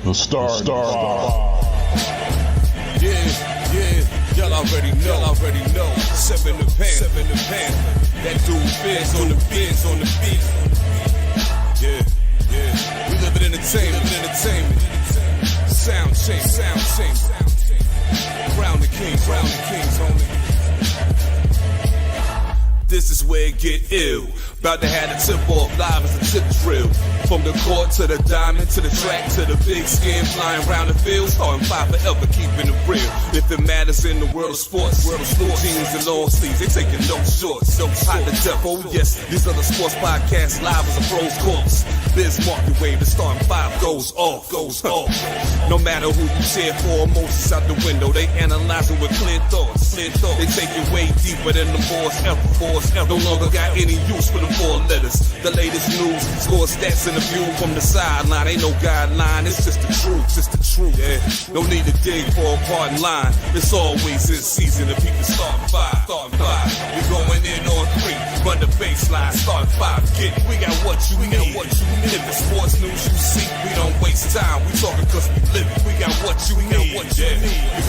The Star. Y'all already know. Seven the pan. That dude Biz on the beat. Yeah. We live in entertainment. Sound change. Crown the kings, homie. This is where it get ill. About to have the tip off live as a tip drill. From the court to the diamond, to the track, to the big skin, flying around the field, starting five forever, keeping it real. If it matters in the world of sports, jeans and long sleeves, they taking no shorts. Hot the death, oh yes, these other sports podcasts live as a pros course. Biz market wave, the starting five goes off. No matter who you cheer for, emotions out the window, they analyze it with clear thoughts. They take it way deeper than the boys ever. No longer got any use for the four letters. The latest news, score stats and the view from the sideline. Ain't no guideline, it's just the truth. Yeah, no need to dig for a pardon line. It's always in season if people start five. We going in on three, run the baseline, start five. We got what you need. If the sports news you see, we don't waste time. We talking cause we live it. We got what you need. We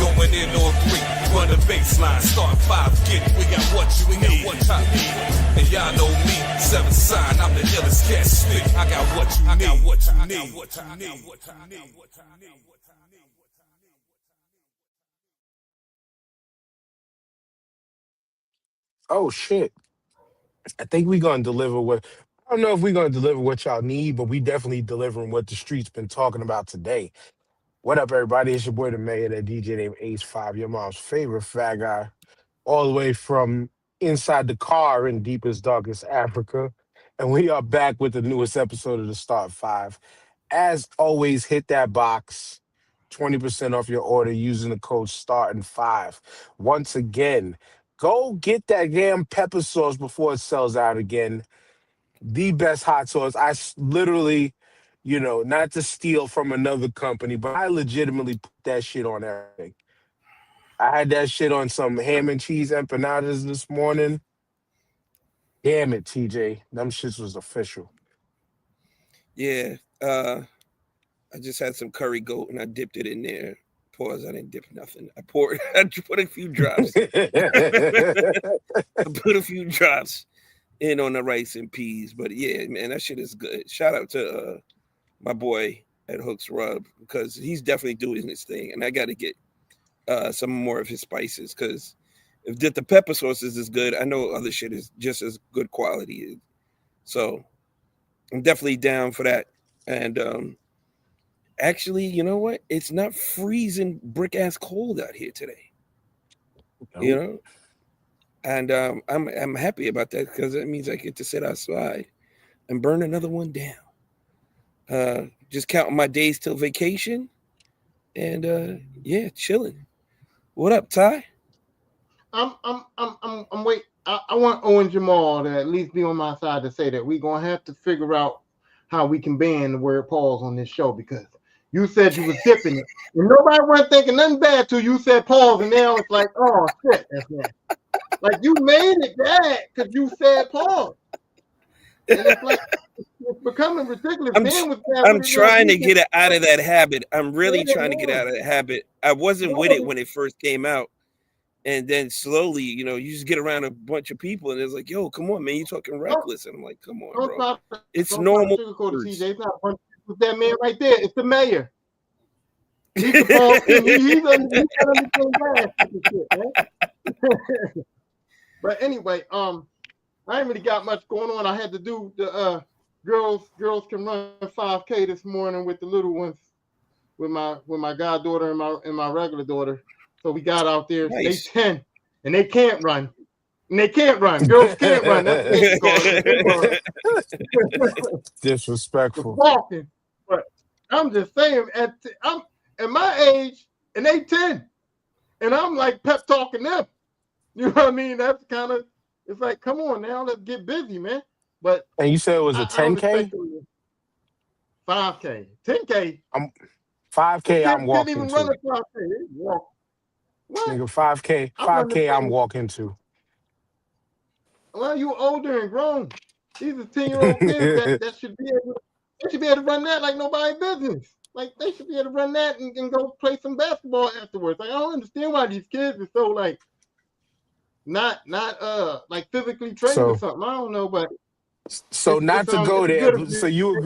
going in on three, run the baseline, start five. We got what you need. And y'all know me, seven sign, I'm the illest cat stick. I got what you need. Oh shit. I think we're gonna deliver what I don't know if we're gonna deliver what y'all need, but we definitely delivering what the streets been talking about today. What up, everybody? It's your boy the mayor, that DJ named Ace 5, your mom's favorite fat guy, all the way from inside the car in deepest, darkest Africa. And we are back with the newest episode of the Start 5. As always, hit that box. 20% off your order using the code STARTIN5. Once again, go get that damn pepper sauce before it sells out again. The best hot sauce. Literally, not to steal from another company, but I legitimately put that shit on everything. I had that shit on some ham and cheese empanadas this morning. Damn it, TJ. Them shits was official. Yeah. I just had some curry goat and I dipped it in there. Pause. I didn't dip nothing. I put a few drops. I put a few drops in on the rice and peas. But yeah, man, that shit is good. Shout out to my boy at Hooks Rub, because he's definitely doing his thing. And I got to get some more of his spices, because if the pepper sauces is good, I know other shit is just as good quality. So I'm definitely down for that. And actually, you know what? It's not freezing brick ass cold out here today. Nope. And I'm happy about that, because that means I get to sit outside and burn another one down. Just counting my days till vacation, and yeah, chilling. What up, Ty? I'm wait. I want Owen Jamal to at least be on my side to say that we're gonna have to figure out how we can ban the word pause on this show, because you said you was dipping it, and nobody wasn't thinking nothing bad till you said pause, and now it's like, oh shit, that's that. Like, you made it bad because you said pause. And it's like, it's becoming ridiculous. I'm trying to get it out of that habit. I'm really trying to get out of that habit. I wasn't with it when it first came out. And then slowly, you just get around a bunch of people and it's like, yo, come on, man, you're talking reckless. And I'm like, come on, bro. It's normal. It's not that man right there. It's the mayor. He's the pause. He's understanding. But anyway, I ain't really got much going on. I had to do the girls can run 5K this morning with the little ones, with my goddaughter and my regular daughter. So we got out there. Nice. They 10 and they can't run. Girls can't run. That's disrespectful. Walking. But I'm just saying, I'm at my age and they 10, and I'm like pep talking them. You know what I mean? That's kind of, it's like, come on now, let's get busy, man. But and you said it was a 10K? 5K. 10K. 5K, I'm walking even to. Run a 5K. They walk. What? Nigga, 5K, I'm walking to. Well, you older and grown. These are 10-year-old kids that should be able to run that like nobody's business. Like they should be able to run that and go play some basketball afterwards. Like I don't understand why these kids are so like not like physically trained or So something. I don't know, but not to go it's there, good of but you. you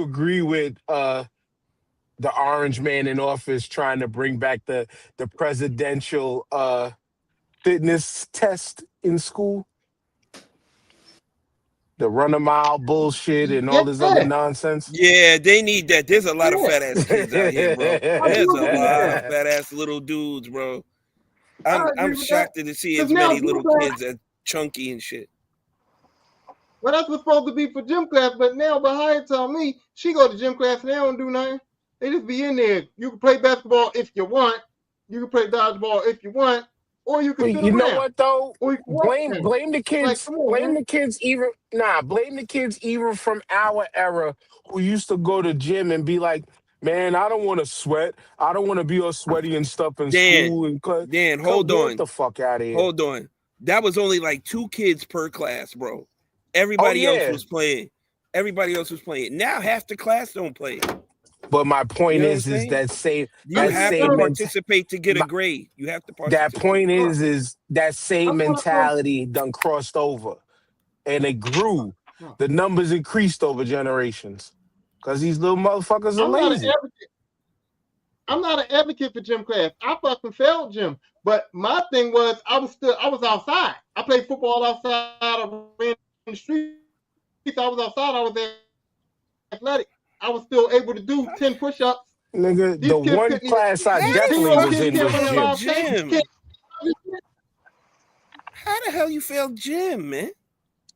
agree with the orange man in office trying to bring back the presidential fitness test in school, the run a mile bullshit and Yeah, all this other nonsense. Yeah, they need that. There's a lot of yeah. fat ass kids out here, bro. I There's do a agree with lot of that. fat ass little dudes, bro. I I'm agree with that. shocked to see Because as now many gym little class, kids that chunky and shit. well, that's what's supposed to be for gym class. But now behind tell me she go to gym class and they don't do nothing. They just be in there. You can play basketball if you want. You can play dodgeball if you want, or you can But sit you know around, what though? or you can walk around. Blame the Like, kids. come on, Blame man. the kids blame the kids even from our era who used to go to gym and be like, man, I don't want to sweat. I don't want to be all sweaty and stuff in Dan, school and hold get on. the fuck out of here. Hold on. That was only like 2 kids per class, bro. Oh Everybody else yeah. was playing. Now half the class don't play. But my point You know what I'm is saying? that You have to same participate to get a grade. You have to that participate. point Look, is that same I'm gonna mentality done crossed over and it grew. no, The numbers increased over generations because these little motherfuckers are I'm not an lazy. advocate. I'm not an advocate for gym class. I fucking failed gym. But my thing was I was outside. I played football outside. I ran in the streets. I was outside. I was athletic. I was still able to do 10 push-ups. Nigga, These the kids one couldn't even class I 10 definitely year old was kids in can't was run gym. a 5K. How the hell you failed gym, man?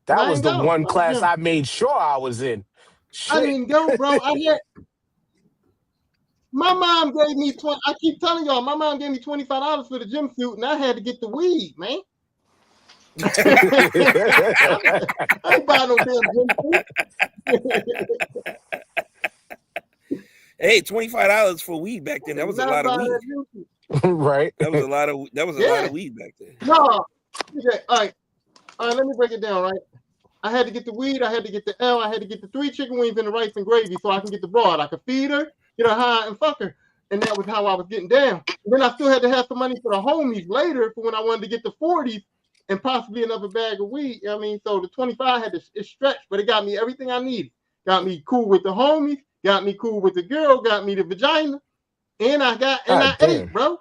That was the one I was class gym. I made sure I was in. Shit. I didn't go, bro. My mom gave me 20. I keep telling y'all, my mom gave me $25 for the gym suit, and I had to get the weed, man. I ain't buying no damn gym suit. Hey, $25 for weed back then. That was a lot of weed. Right. That was a lot of weed back then. No. Okay, all right, let me break it down, right? I had to get the weed, I had to get the L, I had to get the 3 chicken wings and the rice and gravy so I can get the broad. I could feed her, get her high, and fuck her. And that was how I was getting down. And then I still had to have some money for the homies later for when I wanted to get the 40s and possibly another bag of weed. I mean, so the 25 had to stretch, but it got me everything I needed. Got me cool with the homies, got me cool with the girl, got me the vagina, and I ate, bro.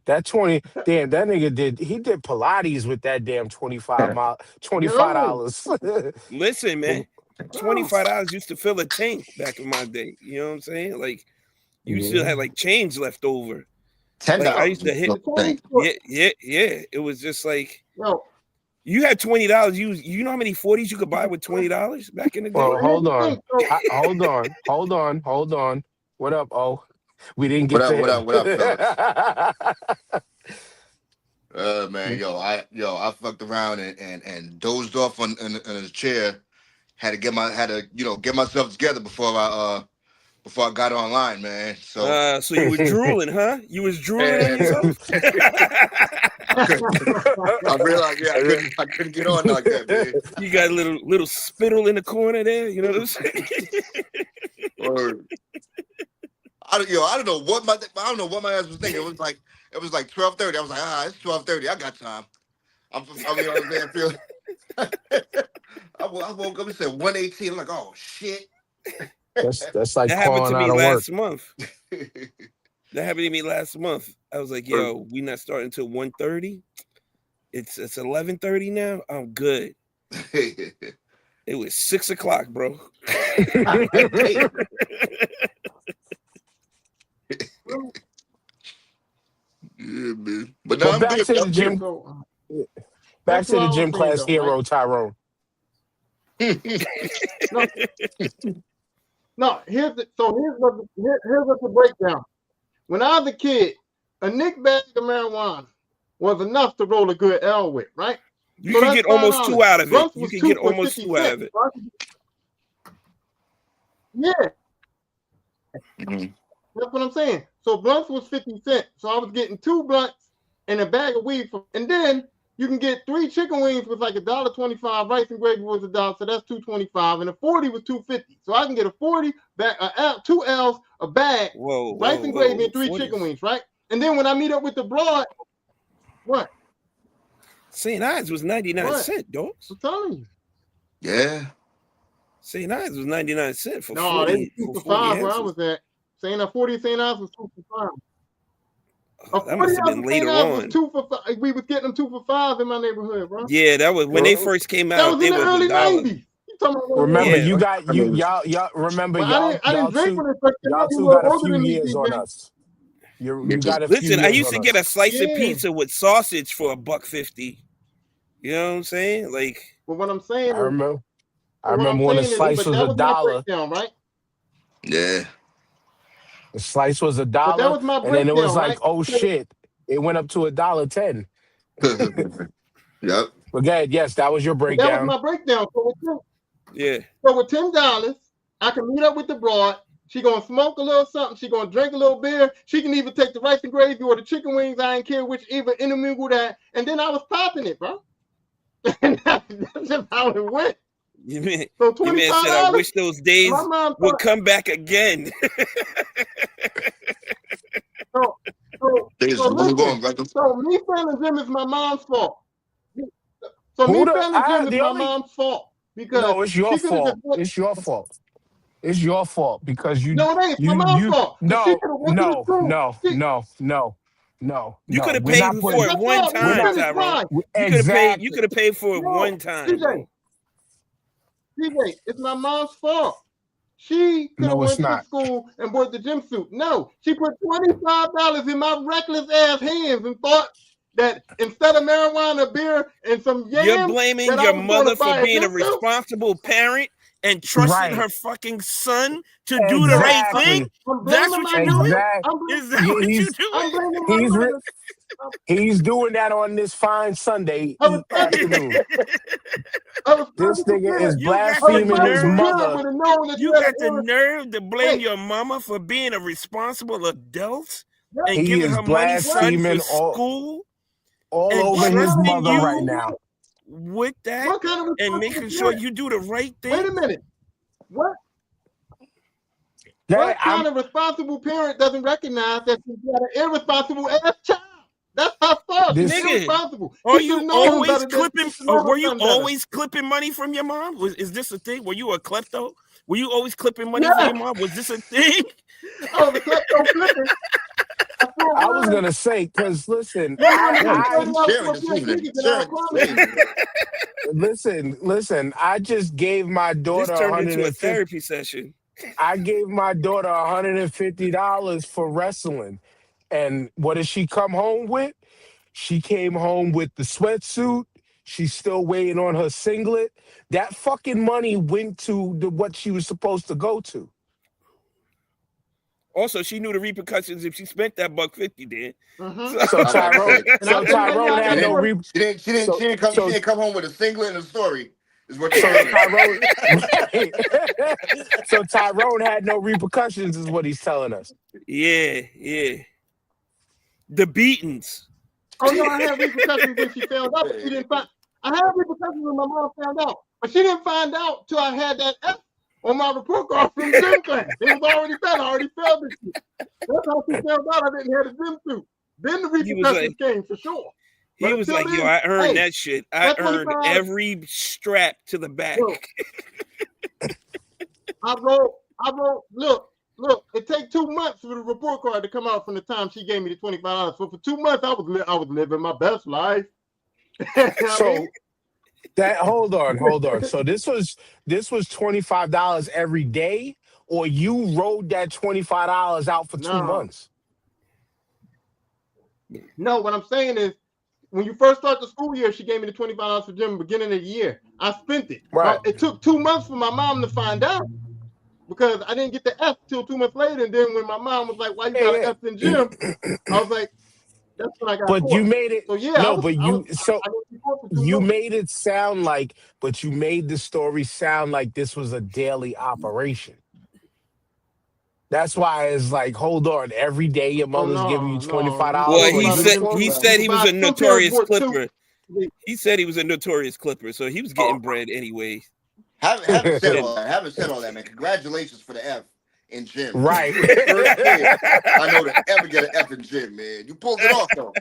That 20, damn, that nigga did Pilates with that damn $25. Listen, man, $25 used to fill a tank back in my day. You know what I'm saying? Like you still had like change left over. $10. Like, I used to hit. Yeah. It was just like you had $20. You know how many 40s you could buy with $20 back in the day? Well, hold on. What up, O? We didn't get What up, fellas? Man, I fucked around and dozed off in a chair. Had to get myself together before I got online, man. So you was drooling, huh? You was drooling on yourself. I realized, I couldn't get on like that, man. You got a little spittle in the corner there. You know what I'm saying? I don't know what my ass was thinking. It was like 12:30. I was like, it's 12:30. I got time. I woke up and said 1:18. I'm like, oh shit. That's like that happened to me last work. month. That happened to me last month. I was like, yo, we not starting until 1:30. It's 11:30 now. I'm good. It was 6 o'clock, bro. Yeah, man. But now back to the gym. Back to the gym class hero, Tyrone. No, here's what the breakdown. When I was a kid, a Nick bag of marijuana was enough to roll a good L with, right? You can get almost 2 out of it. You can get almost 2 out of it. Yeah. That's what I'm saying. So blunts was 50 cents. So I was getting 2 blunts and a bag of weed. And then you can get 3 chicken wings with like $1.25. Rice and gravy was $1, so that's $2.25, and a 40 was $2.50. So I can get a 40 bag, 2 L's, a bag, rice and gravy, and 3 chicken wings, right? And then when I meet up with the broad, what? St. Ives was 99 cents, dogs. I'm telling you. Yeah. St. Ives was 99 cents for no, 40. They was 2 for 5 where I was at. Saying a 40 St. Ives was 2 for 5. That must have been later on. Was 2 for 5. We was getting them 2 for 5 in my neighborhood, bro. Yeah, that was when they first came out. That was in the early $90. 90s. Remember, you got y'all. Remember, well, I didn't drink when it first came out. Y'all two got a few years on us. You got a few years. Listen, I used to get a slice of pizza with sausage for $1.50. You know what I'm saying? Like, but what I'm saying, I remember when a slice was $1, right? Yeah. The slice was $1, that was my and then it was like, right? oh shit, it went up to $1.10. Yep. Again, yes, that was your breakdown. That was my breakdown. yeah. So with $10, I can meet up with the broad. She gonna smoke a little something. She gonna drink a little beer. She can either take the rice and gravy or the chicken wings. I ain't care which, either intermingle that. And then I was popping it, bro. And that's just how it went. You man so said, I wish those days would come back again. so me failing gym is my mom's fault. So me failing gym is my mom's fault. Because no, it's your fault. It's your fault. It's your fault because you. No, it ain't. My mom's fault. No. You could have paid for it one time, Tyrone. You could have paid for it one time. CJ, it's my mom's fault. She could have went to school and bought the gym suit. No, she put $25 in my reckless ass hands and thought that instead of marijuana, beer, and some yams, you're blaming your mother for being a responsible parent and trusting her fucking son to do the right thing. That's what you're doing? Is that what you're doing? He's doing that on this fine Sunday afternoon. This nigga is blaspheming his mother. You got the nerve to blame your mama for being a responsible adult and giving her money for school? All over his mother right now. With that and making sure you do the right thing. Wait a minute. What kind of responsible parent doesn't recognize that she's got an irresponsible ass child? That's her fault. She's irresponsible. Are you always clipping? Were you always clipping money from your mom? Is this a thing? Were you a klepto? Were you always clipping money from your mom? Was this a thing? Oh, the klepto clipping. I was gonna say, because listen, listen. I just gave my daughter this turned into a therapy session. I gave my daughter $150 for wrestling, and what did she come home with? She came home with the sweatsuit. She's still waiting on her singlet. That fucking money went to what she was supposed to go to. Also, she knew the repercussions if she spent that $1.50 then. So Tyrone had no repercussions. She didn't come home with a singlet and a story. Is what So Tyrone had no repercussions, is what he's telling us. Yeah. The beatings. Oh no, I had repercussions when she found out. She didn't find. I had repercussions when my mom found out, but she didn't find out till I had that F on my report card from gym class. It was already done. I already failed it. That's how she found out I didn't have a gym suit. Then the repercussions came for sure. He was like, yo, I earned that shit. I earned every strap to the back. I wrote, look, it take 2 months for the report card to come out from the time she gave me the $25. So for 2 months, I was living my best life. So that hold on. So this was $25 every day, or you rode that $25 out for 2 months? No, what I'm saying is, when you first start the school year, she gave me the $25 for gym beginning of the year. I spent it. Right. It took 2 months for my mom to find out because I didn't get the F till 2 months later. And then when my mom was like, "Why you got an F in gym?" I was like, "That's when I got." But you made it. So yeah. You made it sound like, but you made the story sound like this was a daily operation. That's why it's like, hold on, every day your mother's giving you $25. Well, he said he was a notorious clipper. He said he was a notorious Clipper, so he was getting bread anyway. Haven't said And all that. Haven't said all that, man. Congratulations for the F in gym. Right. You were the first kid I know to ever get an F in gym, man. You pulled it off though.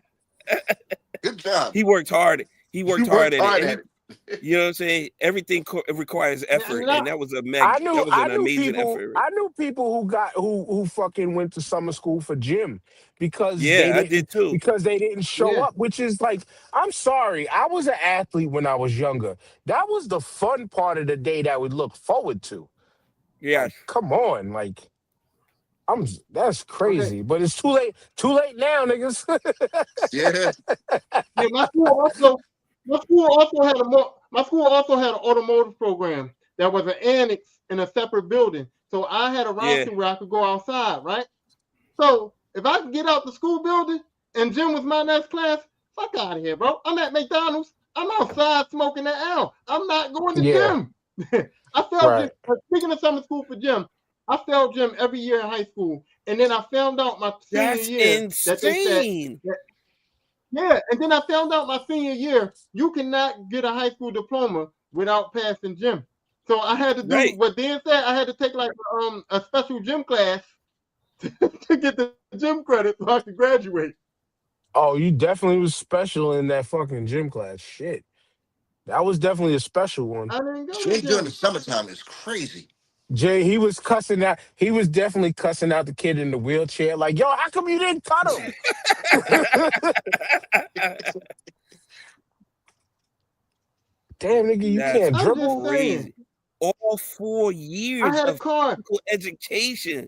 Good job. he worked hard. He worked You hard worked at hard it. at And it. you know what I'm saying? Everything requires effort, Now, and that was I that was an knew amazing people effort. who fucking went to summer school for gym Yeah, I did too. because they didn't show yeah. up, which is like, I'm sorry, I was an athlete when I was younger. That was the fun part of the day that we look forward to. Yeah, Like, come on, like that's Okay. crazy, but it's too late now, niggas. Yeah. Yeah, my school also had an automotive program that was an annex in a separate building. So I had a route yeah. to where I could go outside, right? So if I could get out the school building and gym was my next class, fuck out of here, bro. I'm at McDonald's. I'm outside smoking that L. I'm not going to Yeah, gym. I failed gym. right. Speaking of summer school for gym, I failed gym every year in high school. And then I found out my senior That's year that they said, insane. yeah, and then I found out my senior year, you cannot get a high school diploma without passing gym. So I had to do Right. what Dan said. I had to take like a special gym class to get the gym credit so I could graduate. Oh, you definitely was special in that fucking gym class. Shit, that was definitely a special one. I didn't go to Gym during the gym. summertime is crazy. Jay, he was cussing out. He was definitely cussing out the kid in the wheelchair. Like, yo, how come you didn't cut him? Damn, nigga, you That's can't I'm just dribble. saying. crazy. All 4 I years had a of car, physical education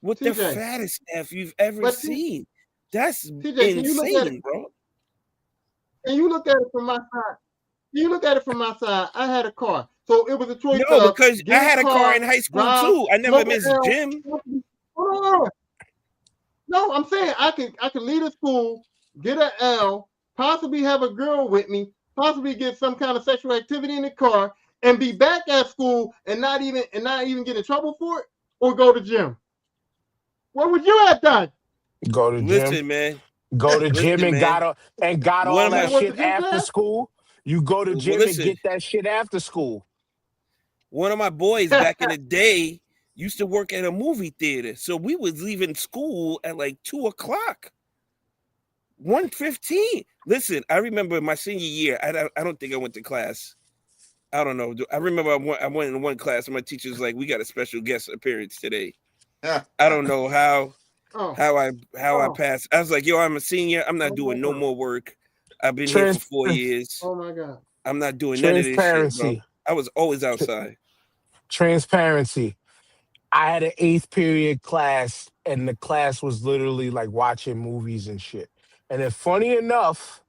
with the TJ. fattest F you've ever But seen. That's TJ, can you look at it? insane, bro. Can you look at it from my side? Can you look at it from my side? I had a car, so it was a choice No, of because I get a had a car in car, high school drive, too. I never smoke an missed L. gym. Hold on. No, I'm saying I could leave a school, get an L, possibly have a girl with me, possibly get some kind of sexual activity in the car, and be back at school and not even get in trouble for it, or go to gym. What would you have done? Go to gym. Listen, man. Go to gym Listen, and man. got One all of You that my went to shit gym after class? school. You go to well, gym and listen. get that shit after school. One of my boys back in the day used to work at a movie theater, so we was leaving school at like 2:00, 1:15. Listen, I remember my senior year. I don't think I went to class. I don't know. I remember I went in one class, and my teacher was like, "We got a special guest appearance today." I don't know how Oh, I oh, passed. I was like, "Yo, I'm a senior. I'm not oh my doing no God. more work. I've been here for Trans 4 years. Oh my God. I'm not doing none of this shit, bro." transparency. I was always Tr- outside. transparency. I had an eighth period class, and the class was literally like watching movies and shit. And then funny enough,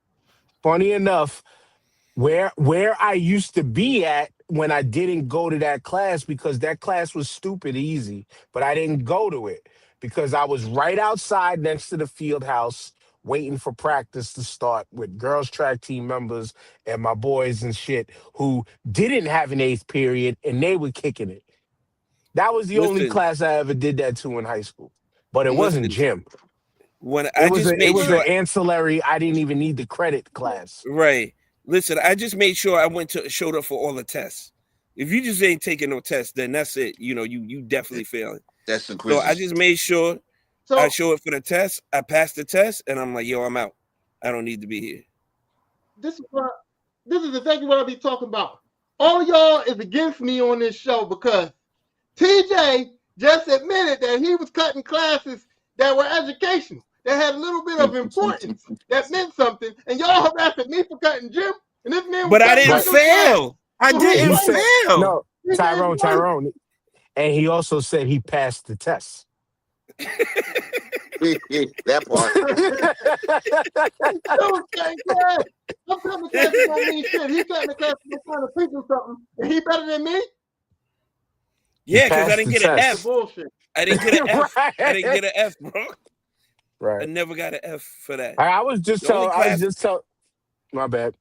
where I used to be at when I didn't go to that class, because that class was stupid easy, but I didn't go to it because I was right outside next to the field house waiting for practice to start with girls track team members and my boys and shit who didn't have an eighth period and they were kicking it. That was the only Listen, class I ever did that to in high school. But it wasn't listen. gym. When It I was just a it made was an sure, ancillary. I didn't even need the credit class. right? Listen, I just made sure I showed up for all the tests. If you just ain't taking no tests, then that's it. You know, you definitely failing. That's some So I quizzes. just made sure I So show up for the test. I passed the test, and I'm like, yo, I'm out. I don't need to be here. this is what this is exactly what I be talking about. All y'all is against me on this show because TJ just admitted that he was cutting classes that were educational, that had a little bit of importance, that meant something, and y'all harassing me for cutting gym, and this man was But I cutting didn't Right. regular class. fail. I So who's He didn't said right? fail. no, TJ is right. Tyrone. And he also said he passed the test. That part. Dude, cutting class. I'm cutting classes don't mean shit. He cutting the classes trying to teach him something, and he better than me? He Yeah, because I passed didn't the get an test. F. Bullshit. I didn't get an F. I didn't Right. get an F, bro. I Right. never got an F for that. I was just The only telling. I was class, just telling. My bad.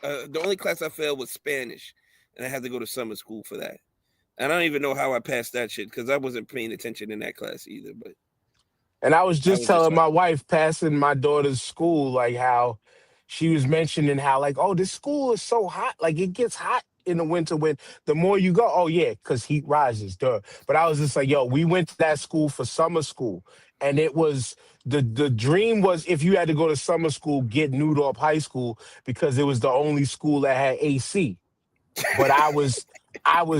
the only class I failed was Spanish, and I had to go to summer school for that. And I don't even know how I passed that shit because I wasn't paying attention in that class either. But And I was I just was just telling like, my wife passing my daughter's school, like how she was mentioning how like, oh, this school is so hot. Like it gets hot in the winter when the more you go. Oh yeah, because heat rises, duh. But I was just like, yo, we went to that school for summer school, and it was the dream was if you had to go to summer school, get Newdorp High School because it was the only school that had AC. But I was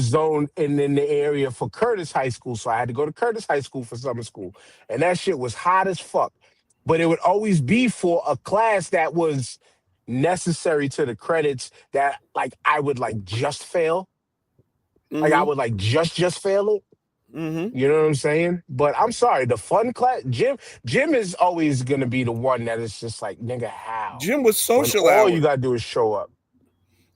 zoned in the area for Curtis High School, so I had to go to Curtis High School for summer school, and that shit was hot as fuck. But it would always be for a class that was necessary to the credits that like I would like just fail, like I Mm-hmm. would like just fail it. Mm-hmm. You know what I'm saying? But I'm sorry, the fun class, Jim is always gonna be the one that is just like, nigga, how? Gym was When social all you hour. gotta do is show up.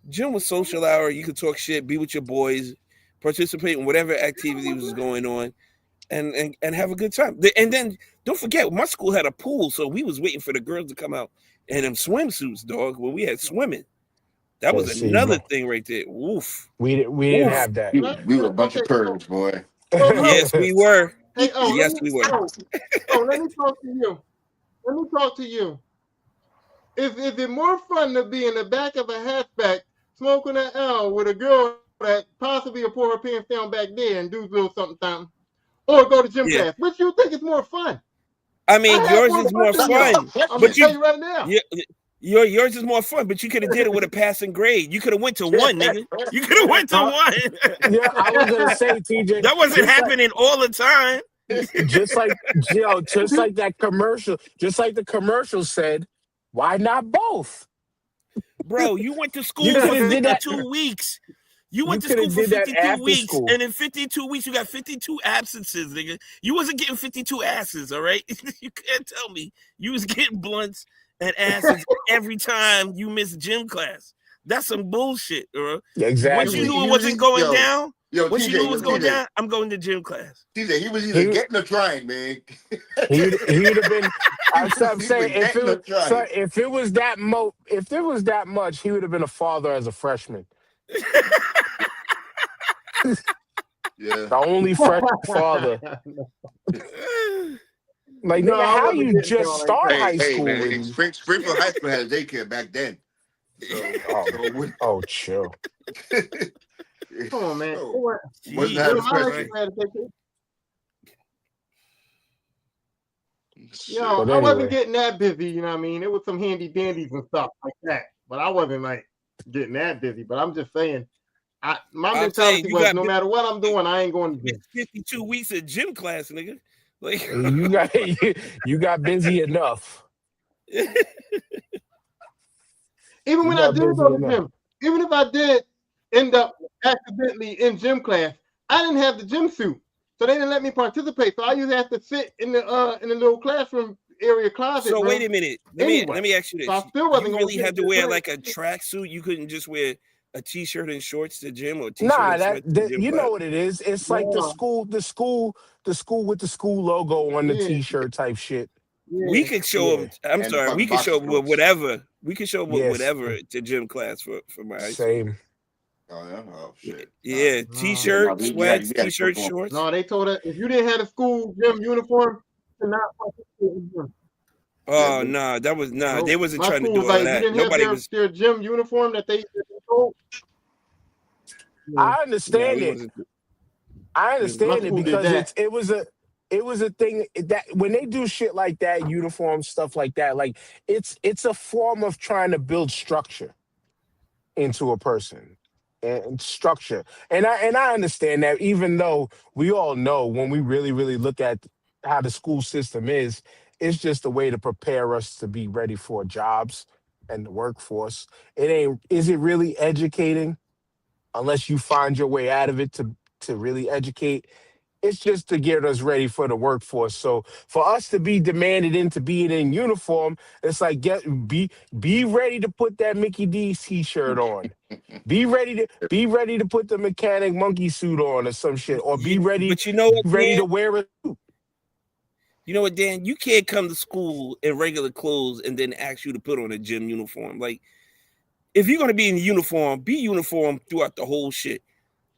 Gym was social hour. You could talk shit, be with your boys, participate in whatever activity was going on, and have a good time. And then don't forget, my school had a pool, so we was waiting for the girls to come out in them swimsuits, dog. When we had swimming, that Yeah, was see, another bro, thing right there. Woof, we didn't woof. have that. We were a bunch Okay, of pervs, boy. so look, Yes, we were. hey, Yes, we were. let me talk to you. Let me talk to you. Is it more fun to be in the back of a hatchback smoking an L with a girl that possibly will pull her pants down back there and do a little something, or go to gym Yeah, class? Which you think is more fun? I I mean, had yours both is more of y'all. fun, I'm gonna but tell you right now. you, yours is more fun. But you could have did it with a passing grade. You could have went to one, nigga. You could have went to Uh, one. yeah, I was gonna say, TJ, That wasn't happening all the time. just like just like that commercial, just like the commercial said, why not both? Bro, you went to You school could for have did that. 52 weeks. You You went to could school have for did that 52 after weeks, school. and in 52 weeks, you got 52 absences, nigga. You wasn't getting 52 asses, all right? You can't tell me you was getting blunts and asses every time you missed gym class. That's some bullshit, bro. Yeah, Once you exactly. knew it He was wasn't going down, yo once you knew it was going TJ, down, I'm going to gym class. TJ. He was either He getting or trying, man. he'd have been. I'm He was saying if getting or it so trying. if it was that if there was that much, he would have been a father as a freshman. Yeah. The only fresh father. Like No, nigga, I how wasn't you getting just down like start that. high Hey, school man. and Springfield High School had a daycare back then. So, oh so when, chill. Come on, man. so wasn't Well, having Jesus my high question. Christ. school had to take it. Shit. But I wasn't anyway, getting that busy, you know what I mean? It was some handy dandies and stuff like that. But I wasn't like getting that busy. But I'm just saying, my I'm saying mentality you was got no matter what I'm doing, I ain't going to gym. 52 weeks of gym class, nigga. Like, you got you got busy enough. Even You when I got did busy go to enough. gym, even if I did end up accidentally in gym class, I didn't have the gym suit. So they didn't let me participate. So I usually have to sit in the little classroom area closet so wait room a minute. anyway. Let me ask you So I this. still wasn't You going really to get had to the wear class. like a tracksuit? You couldn't just wear a t-shirt and shorts to gym or a t-shirt Nah, and sweats to gym you class? know what it is. It's like No, the school with the school logo on the yeah, t-shirt type shit. We yeah. could show Yeah, them. I'm And the sorry. We fucking could boxer show them with shorts. whatever. We could show them with yes, whatever to gym class for my high school. same. Oh yeah. Oh shit. Nah. Yeah, No, Yeah, no, t-shirt, sweats, we got to go t-shirt, for 'em. shorts. no, they told us if you didn't have a school gym uniform, to not participate in gym. Yeah, Oh nah, that was nah. They No, wasn't my trying to school was do all of like, if you that. didn't have Nobody was. their gym uniform that they told, yeah, I Nah, understand we it. wasn't. I yeah, my understand it school did because that. it was a thing that when they do shit like that, uniform stuff like that, like it's a form of trying to build structure into a person and structure. And I understand that even though we all know when we really look at how the school system is, it's just a way to prepare us to be ready for jobs and the workforce. It ain't is it really educating unless you find your way out of it to really educate. It's just to get us ready for the workforce. So for us to be demanded into being in uniform, it's like be ready to put that Mickey D's t-shirt on. Be ready to put the mechanic monkey suit on or some shit. Or But you know what, ready Dan? to wear a suit. You know what, Dan? You can't come to school in regular clothes and then ask you to put on a gym uniform. Like, if you're gonna be in uniform, be uniform throughout the whole shit.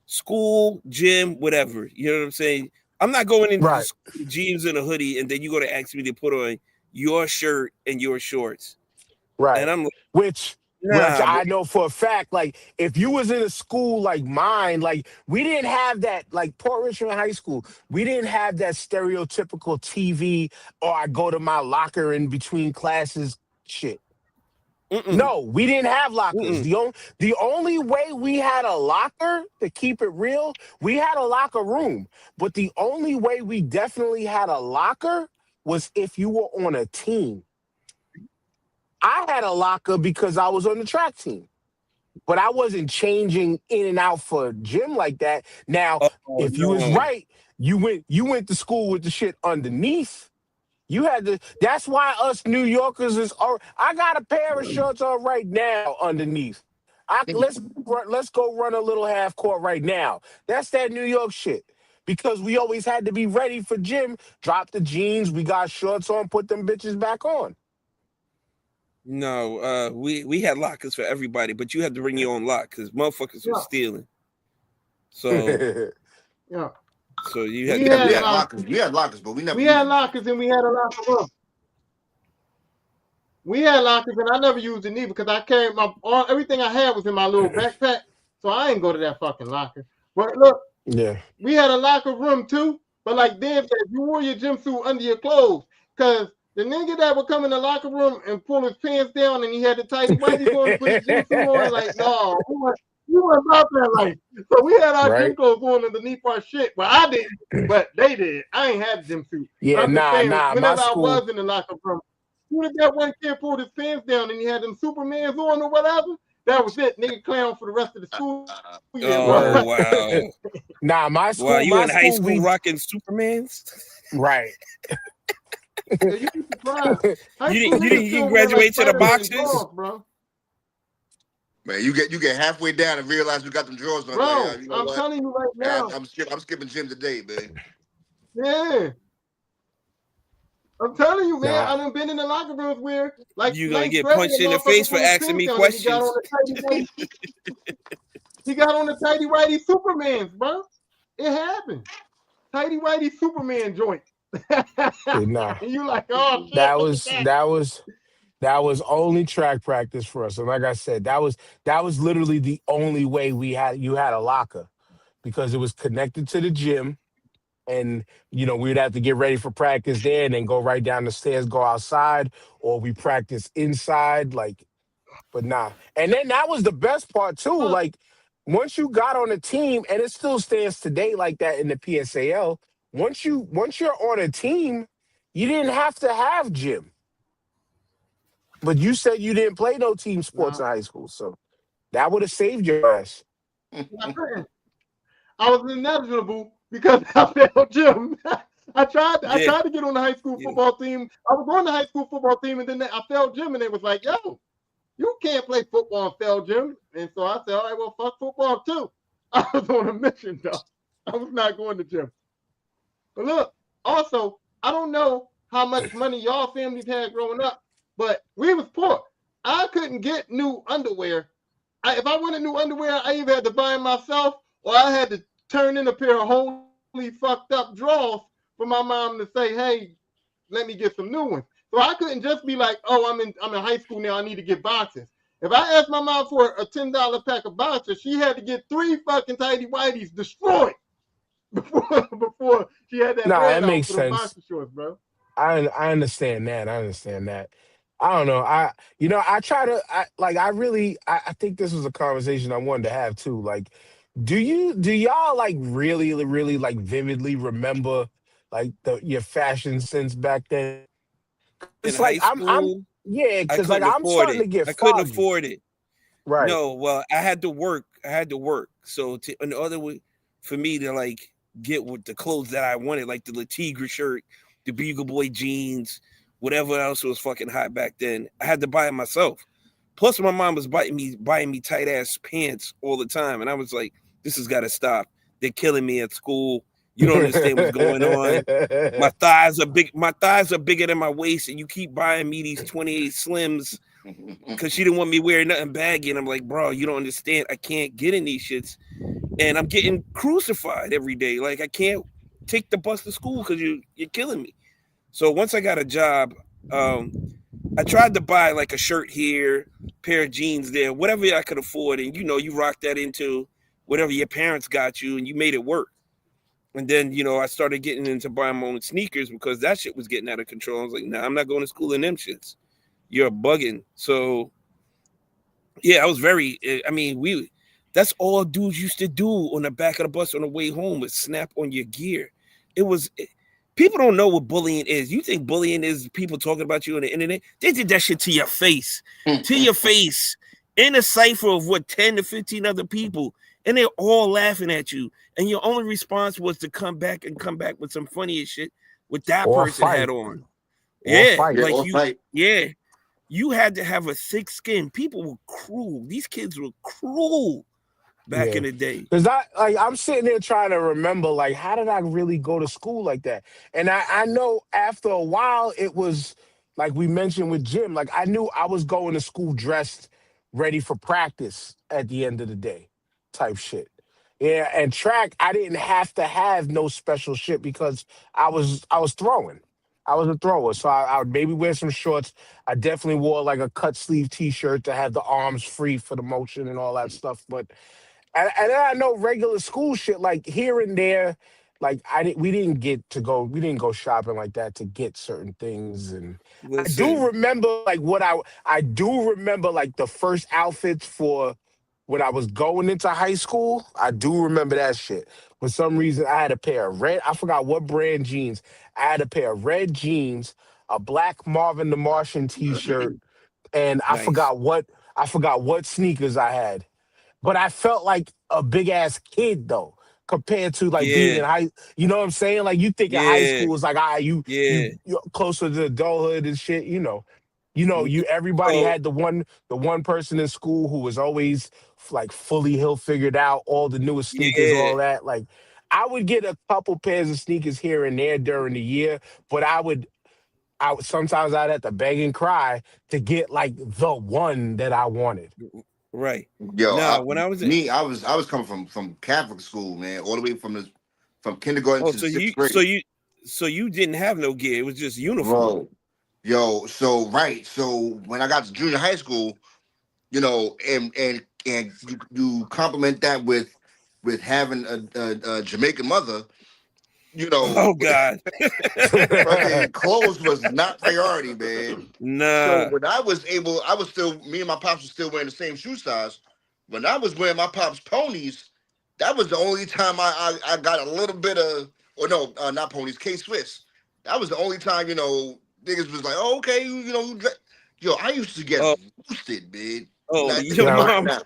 School, gym, whatever. You know what I'm saying? I'm not going into the Right, school with jeans and a hoodie, and then you're gonna ask me to put on your shirt and your shorts. right. And I'm like, which Nah, I know for a fact, like if you was in a school like mine, like we didn't have that, like Port Richmond High School, we didn't have that stereotypical TV or I go to my locker in between classes shit. mm-mm, No, we didn't have lockers. mm-mm. The only way we had a locker, to keep it real, we had a locker room. But the only way we definitely had a locker was if you were on a team. I had a locker because I was on the track team, but I wasn't changing in and out for gym like that. Now, Oh if you was no. right, you went to school with the shit underneath. You had to. That's why us New Yorkers is. I got a pair of shorts on right now underneath. Let's go run a little half court right now. That's that New York shit. Because we always had to be ready for gym. Drop the jeans. We got shorts on. Put them bitches back on. No, we had lockers for everybody, but you had to bring your own lock because motherfuckers was Yeah, stealing. So yeah. so you had We to Yeah, do had we had that. lock, lockers. We had lockers, but we never we used had them. lockers and we had a locker room. We had lockers and I never used it neither because I carried everything I had was in my little backpack, so I ain't go to that fucking locker. But look, Yeah. we had a locker room too, but like Dave said, you wore your jumpsuit under your clothes. Cause the nigga that would come in the locker room and pull his pants down and he had the tighty whities on and put his gym suit on, like, no, we weren't about that life. So we had our gym Right? clothes on underneath our shit. Well, I didn't, but they did. I ain't had a gym suit. But Yeah, I'm just saying, my whenever I school. was in the locker room, soon as that one kid pulled his pants down and he had them Supermans on or whatever, that was it. Nigga clown for the rest of the school year, bro. Oh Word. wow. My Wow, school, you my in high school, school we rocking Supermans? right. Yeah, you be surprised. High You school didn't niggas you still wear like graduate to the Spider-Man boxes? drawers, bro. Man, you get halfway down and realize you got them drawers on. Like, Bro, you know I'm what? telling you right Man, now. I'm skipping gym today, man. Yeah. I'm telling you, man, Nah. I done been in the locker rooms where, like, You're gonna ninth get grade, a punched in the motherfucker face for pull his asking pants me down and he got on questions. the tighty whitey Supermans, bro. It happened. Tighty whitey Superman joint. Yeah, nah. And you like, oh shit, That look at was that. that was that was only track practice for us. And like I said, that was literally the only way you had a locker because it was connected to the gym. And we'd have to get ready for practice there and then go right down the stairs, go outside, or we practice inside. Like, but nah. And then that was the best part too. Huh. Like, once you got on a team, and it still stands today like that in the PSAL. Once you're on a team, you didn't have to have gym. But you said you didn't play no team sports No, in high school, so that would have saved your ass. I couldn't. I was ineligible because I failed gym. I Yeah, tried to get on the high school yeah. football team. I was on the high school football team, and then I failed gym, and they was like, "Yo, you can't play football and fail gym." And so I said, "All right, well, fuck football too." I was on a mission though. I was not going to gym. But look, also, I don't know how much money y'all families had growing up, but we was poor. I couldn't get new underwear. If I wanted new underwear, I either had to buy them myself or I had to turn in a pair of holy fucked up drawers for my mom to say, "Hey, let me get some new ones." So I couldn't just be like, "Oh, I'm in high school now. I need to get boxes." If I asked my mom for a $10 pack of boxers, she had to get 3 fucking tidy whities destroyed before she had that Nah, bread that out makes for them sense. boxer shorts, bro. I understand that. I understand that. I don't know. I try to I really I think this was a conversation I wanted to have too. Like, do y'all like really like vividly remember like your fashion sense back then? In It's like high I'm school, yeah, I because like couldn't I'm afford starting it. to get I couldn't foggy. afford it. Right. No, well, I had to work. I had to work. So in other way, for me to like get with the clothes that I wanted, like the Latigra shirt, the Bugle Boy jeans, whatever else was fucking hot back then, I had to buy it myself. Plus, my mom was buying me tight ass pants all the time, and I was like, "This has got to stop. They're killing me at school. You don't understand what's going on. My thighs are big. My thighs are bigger than my waist, and you keep buying me these 28 slims." Because she didn't want me wearing nothing baggy. And I'm like, bro, you don't understand. I can't get in these shits. And I'm getting crucified every day. Like, I can't take the bus to school because you're killing me. So once I got a job, um, I tried to buy like a shirt here, pair of jeans there, whatever I could afford, and you rock that into whatever your parents got you, and you made it work. And then I started getting into buying my own sneakers because that shit was getting out of control. I was like, nah, I'm not going to school in them shits. You're bugging. So yeah, I was very. I mean, that's all dudes used to do on the back of the bus on the way home was snap on your gear. It was. People don't know what bullying is. You think bullying is people talking about you on the internet? They did that shit to your face, in a cipher of 10 to 15 other people, and they're all laughing at you. And your only response was to come back with some funniest shit what that Or person had fight. on. Or Yeah, fight. Yeah, like or fight. you had to have a thick skin. People were cruel. These kids were cruel back Yeah. in the day. Cause I'm sitting there trying to remember like how did I really go to school like that? And I know after a while it was like we mentioned with Jim, like I knew I was going to school dressed ready for practice at the end of the day type shit. Yeah, and track, I didn't have to have no special shit because I was throwing. I was a thrower. So I would maybe wear some shorts. I definitely wore like a cut sleeve t-shirt to have the arms free for the motion and all that stuff. But and then I know regular school shit like here and there, like we didn't go shopping like that to get certain things. And I do Listen, remember like I do remember like the first outfits for when I was going into high school. I do remember that shit. For some reason, I had a pair of red. I forgot what brand jeans. I had a pair of red jeans, a black Marvin the Martian T-shirt, and nice. I forgot what sneakers I had, but I felt like a big ass kid though, compared to like being Yeah, in high. You know what I'm saying? Like you think of high yeah, school is like yeah. you're closer to adulthood and shit. You everybody So had the one person in school who was always like fully hill figured out all the newest sneakers, yeah. all that. Like I would get a couple pairs of sneakers here and there during the year, but sometimes I'd have to beg and cry to get like the one that I wanted. Right. Yo, Now, when I was in, I was coming from Catholic school, man, all the way from kindergarten oh, to the sixth grade, so you didn't have no gear. It was just uniform. bro. Yo, so right, so when I got to junior high school, and you complement that with having a Jamaican mother, you know, Oh God. fucking clothes was not priority, man. So Nah. when I was still, me and my pops were still wearing the same shoe size. When I was wearing my pops ponies, that was the only time I got a little bit of, or no, not ponies, K Swiss. That was the only time, niggas was like, oh, okay, yo, I used to get Oh, roasted, man. oh, Not your thinking Yeah. about it mom, now.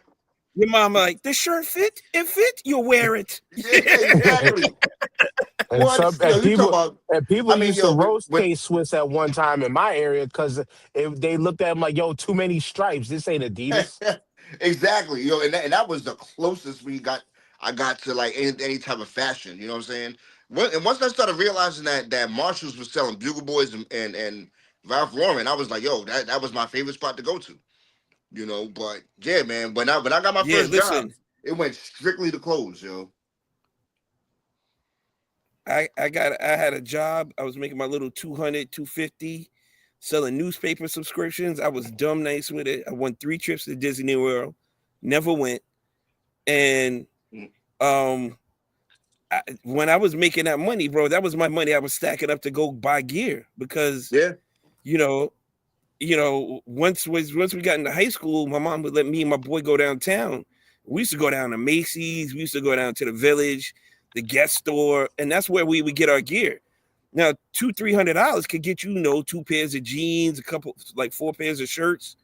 your mom like the shirt fit. It fit. You wear it. Yeah, exactly. And What? some and You talk people about, and people I mean, used to roast when K Swiss at one time in my area because if they looked at him like, "Yo, too many stripes. This ain't Adidas." exactly, and that was the closest I got to like any type of fashion. You know what I'm saying? And once I started realizing that Marshalls was selling Bugle Boys and Ralph Lauren, I was like, yo, that was my favorite spot to go to. But yeah, man. When I got my Yeah. first job, Listen, it went strictly to clothes, yo. I had a job. I was making my little 200, 250, selling newspaper subscriptions. I was dumb nice with it. I won 3 trips to Disney World. Never went. And Mm. um when I was making that money, bro, that was my money I was stacking up to go buy gear because Yeah. you know, once we got into high school, my mom would let me and my boy go downtown. We used to go down to Macy's, we used to go down to the Village, the Guest Store, and that's where we would get our gear. Now, $200-300 could get you, 2 pairs of jeans, a couple like 4 pairs of shirts.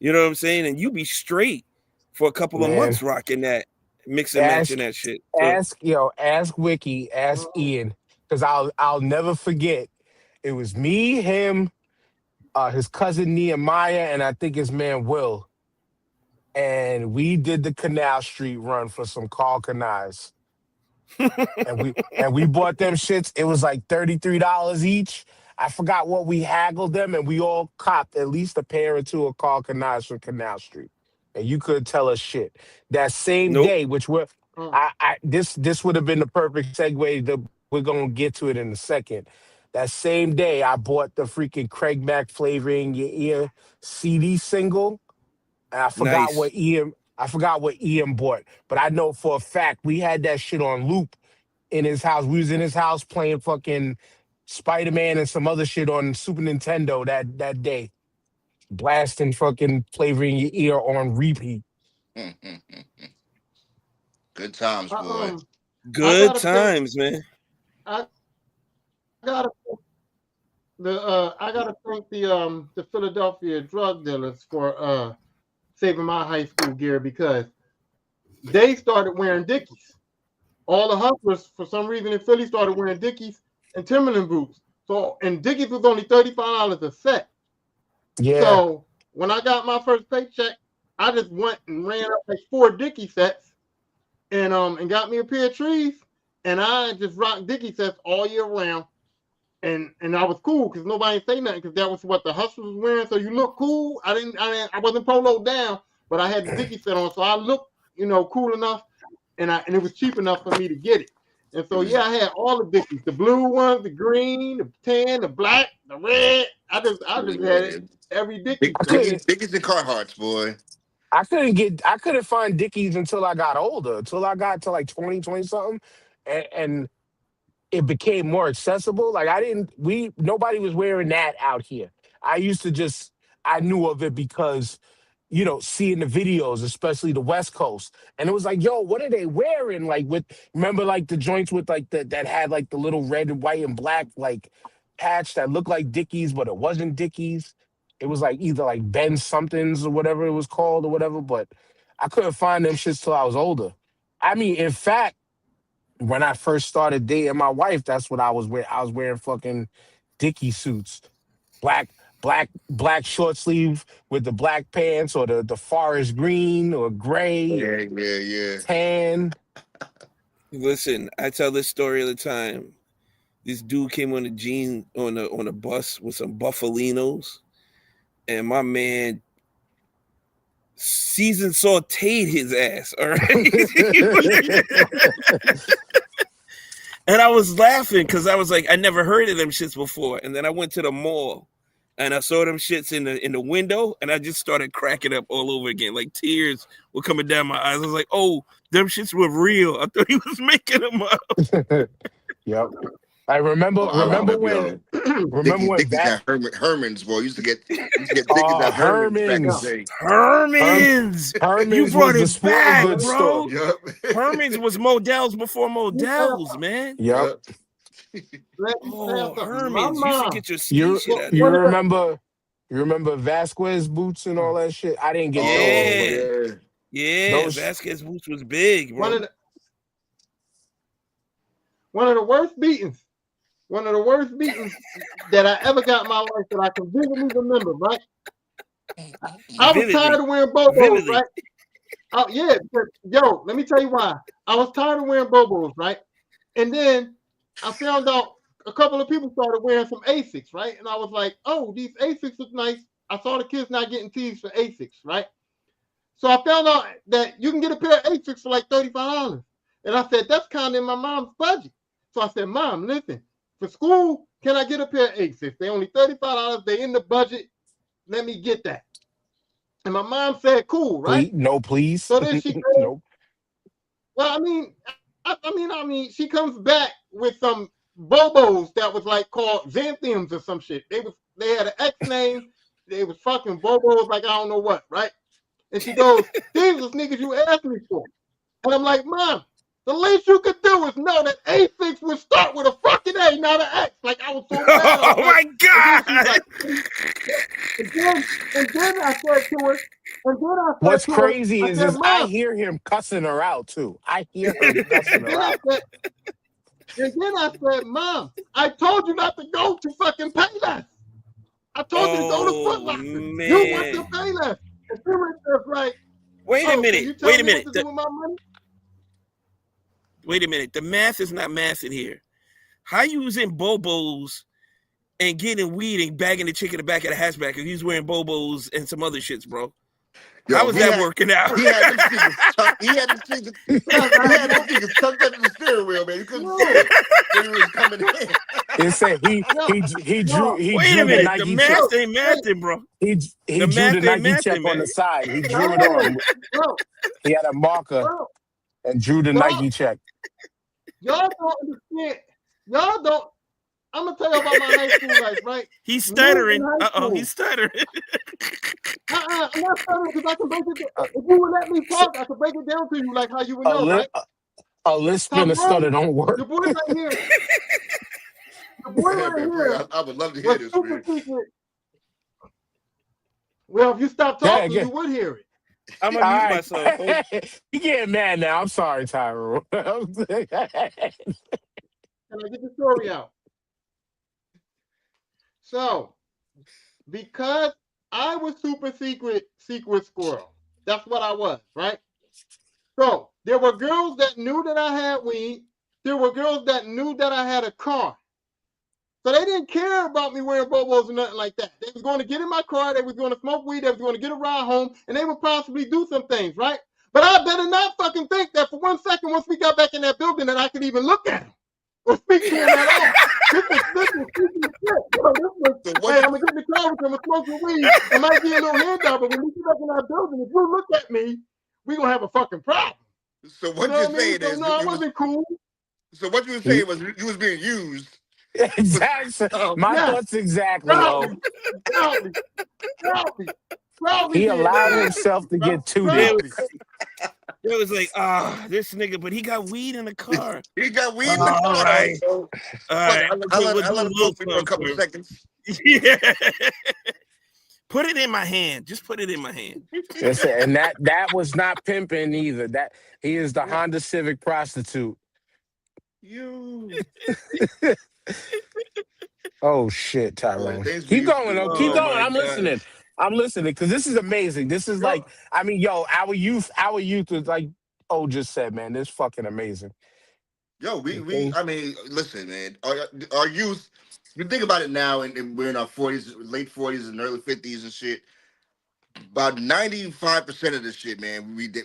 You know what I'm saying? And you be straight for a couple of Man, months rocking that, mix and matching ask that shit. So, ask Wiki, ask Ian, because I'll never forget. It was me, him, his cousin Nehemiah, and I think his man Will, and we did the Canal Street run for some Carl Canais. And we bought them shits. It was like $33 each. I forgot what we haggled them, and we all copped at least a pair or two of Carl Canais from Canal Street. And you couldn't tell us shit. That same nope. day, which we're Mm. I this would have been the perfect segue. We're gonna get to it in a second. that same day, I bought the freaking Craig Mack Flavor in Your Ear CD single. And Nice. I forgot what Ian bought, but I know for a fact we had that shit on loop in his house. We was in his house playing fucking Spider-Man and some other shit on Super Nintendo that day. Blasting fucking Flavor in Your Ear on repeat. Good times, I, boy. I Good gotta thank times, man. I gotta thank I gotta thank the Philadelphia drug dealers for saving my high school gear because they started wearing Dickies. All the hustlers, for some reason in Philly, started wearing Dickies and Timberland boots. So, and Dickies was only $35 a set. Yeah. So when I got my first paycheck, I just went and ran up like 4 Dickie sets and got me a pair of trees, and I just rocked Dickie sets all year round. And I was cool because nobody say nothing because that was what the hustlers was wearing. So you look cool. I wasn't poloed down, but I had the Dickie set on, so I looked, cool enough, and it was cheap enough for me to get it. And so yeah, I had all the Dickies, the blue ones, the green, the tan, the black, the red. I just had every Dickie. I So couldn't Dickies and Carhartts, boy. I couldn't find Dickies until I got older, until I got to like 20 something. And it became more accessible. Like nobody was wearing that out here. I used to I knew of it because, seeing the videos, especially the West Coast. And it was like, yo, what are they wearing? Like remember like the joints with like that had like the little red and white and black like patch that looked like Dickies, but it wasn't Dickies. It was like either like Ben somethings or whatever it was called or whatever, but I couldn't find them shits till I was older. I mean, in fact, when I first started dating my wife, that's what I was wearing. I was wearing fucking Dickie suits, black, black short sleeve with the black pants, or the forest green or gray or Yeah. tan. Listen, I tell this story all the time. This dude came on a bus with some Buffalinos, and my man seasoned sauteed his ass. All right. And I was laughing because I was like, I never heard of them shits before. And then I went to the mall and I saw them shits in the window, and I just started cracking up all over again. Like tears were coming down my eyes. I was like, oh, them shits were real. I thought he was making them up. Yep. I remember Oh, I remember remember, when Dickies back at Herman's, boy. Used to get Dickies at Herman's back in the Herman's. day. Herman's. You Herman's was brought the it sporting back, goods bro. store. Yep. Herman's was Modell's before Modell's, man. Yep. let me tell Oh, you something. My Herman's. You should mom, get your ski You shit out of you one there. of the remember Vasquez boots and all that shit? I didn't get those, Oh but Yeah. yeah. Yeah, those Vasquez boots was big, one bro. of the one of the worst beatings. One of the worst beatings that I ever got in my life that I can vividly remember, right? I was tired Vividly. of wearing Bobos, Vividly. right? Oh, yeah, because, yo, let me tell you why. I was tired of wearing Bobos, right? And then I found out a couple of people started wearing some Asics, right? And I was like, oh, these Asics look nice. I saw the kids not getting teased for Asics, right? So I found out that you can get a pair of Asics for like $35. And I said, that's kind of in my mom's budget. So I said, Mom, listen, for school, can I get a pair of Asics? They only $35. They in the budget. Let me get that. And my mom said, cool, right? please. So then she goes, Nope. well, I mean, she comes back with some Bobos that was like called Xanthiums or some shit. They had an X name. They was fucking Bobos like I don't know what, right? And she goes, these are sneakers you asked me for. And I'm like, Mom, the least you could do is know that A6 would start with a fucking A, not an X. Like I was so mad. Oh my God. Like, and then I said to her, What's crazy I is said, I Mom, hear him cussing her out too. I hear him cussing her out. and then I said, Mom, I told you not to go to fucking Payless. I told you to go to Foot Locker. You went to Payless. And she was just like, Wait a minute. You tell Wait a me minute. what to do with my money? Wait a minute. The math is not math in here. How you was in Bobos and getting weed and bagging the chick in the back of the hatchback if he was wearing Bobos and some other shits, bro? Yo, How was that working out? He had them sneakers tucked under the steering wheel, man. You couldn't see it when he was coming in. It said No, no, he Wait a drew the minute. The Nike check. no, math ain't hey, mathing, bro. He The drew the math ain't Nike check mathing, on man. the side. He drew it no, on. bro, He had a marker bro. and drew the Y'all, Nike check. y'all don't understand. Y'all don't. I'm gonna tell you about my high school life, right? He's Me in stuttering. high He's school. stuttering. I'm not telling because I can break it. A, If you would let me so talk, I could break it down to you like how you would a, know, li- right? a lisp and a Tyrone, stutter don't work. the boy right here, the boy Yeah, right man, here I would love to hear was this, super man. secret. Well, if you stop Go ahead, talking, go you ahead. would hear it. I'm gonna All mute right. myself. Hold. You getting mad now. I'm sorry, Tyrone. Can I get the story out? So, because I was super secret squirrel. That's what I was, right? So there were girls that knew that I had weed. There were girls that knew that I had a car. So they didn't care about me wearing bobos or nothing like that. They was going to get in my car, they was going to smoke weed, they was going to get a ride home, and they would possibly do some things, right? But I better not fucking think that for 1 second once we got back in that building that I could even look at them or speak to them at all. This was stupid shit. Bro, this was, So hey, what? I'm gonna get in the car with you, I'm gonna smoke some weed. It might be a little handout, but when we get back in that building, if you look at me, we gonna have a fucking problem. So You what know you're what I mean? saying So is no, I you was. wasn't cool. So what you were He- saying was you was being used. Was, exactly. My Yes, thoughts exactly, proudly, oh. proudly, proudly, proudly He being allowed used. himself to get It tooted. Proudly. was. It was like, this nigga, but he got weed in the car. he got weed in the All car though. right, So all fuck it, right. We'll I do let a him little talk for a something couple for of him. seconds. Yeah. Put it in my hand. Just put it in my hand. And that was not pimping either. That he is the Honda Civic prostitute. You. Oh shit, Oh, the Tyrone. things we Keep used to going, do, though. Keep Oh man. going. my I'm listening. gosh. I'm listening because this is amazing. This is Yo, like, I mean, yo, our youth is like oh just said, man, this fucking amazing. Yo, The thing. I mean, listen, man. Our youth. You think about it now, and we're in our 40s, late 40s, and early 50s and shit. About 95% of the shit, man, we did,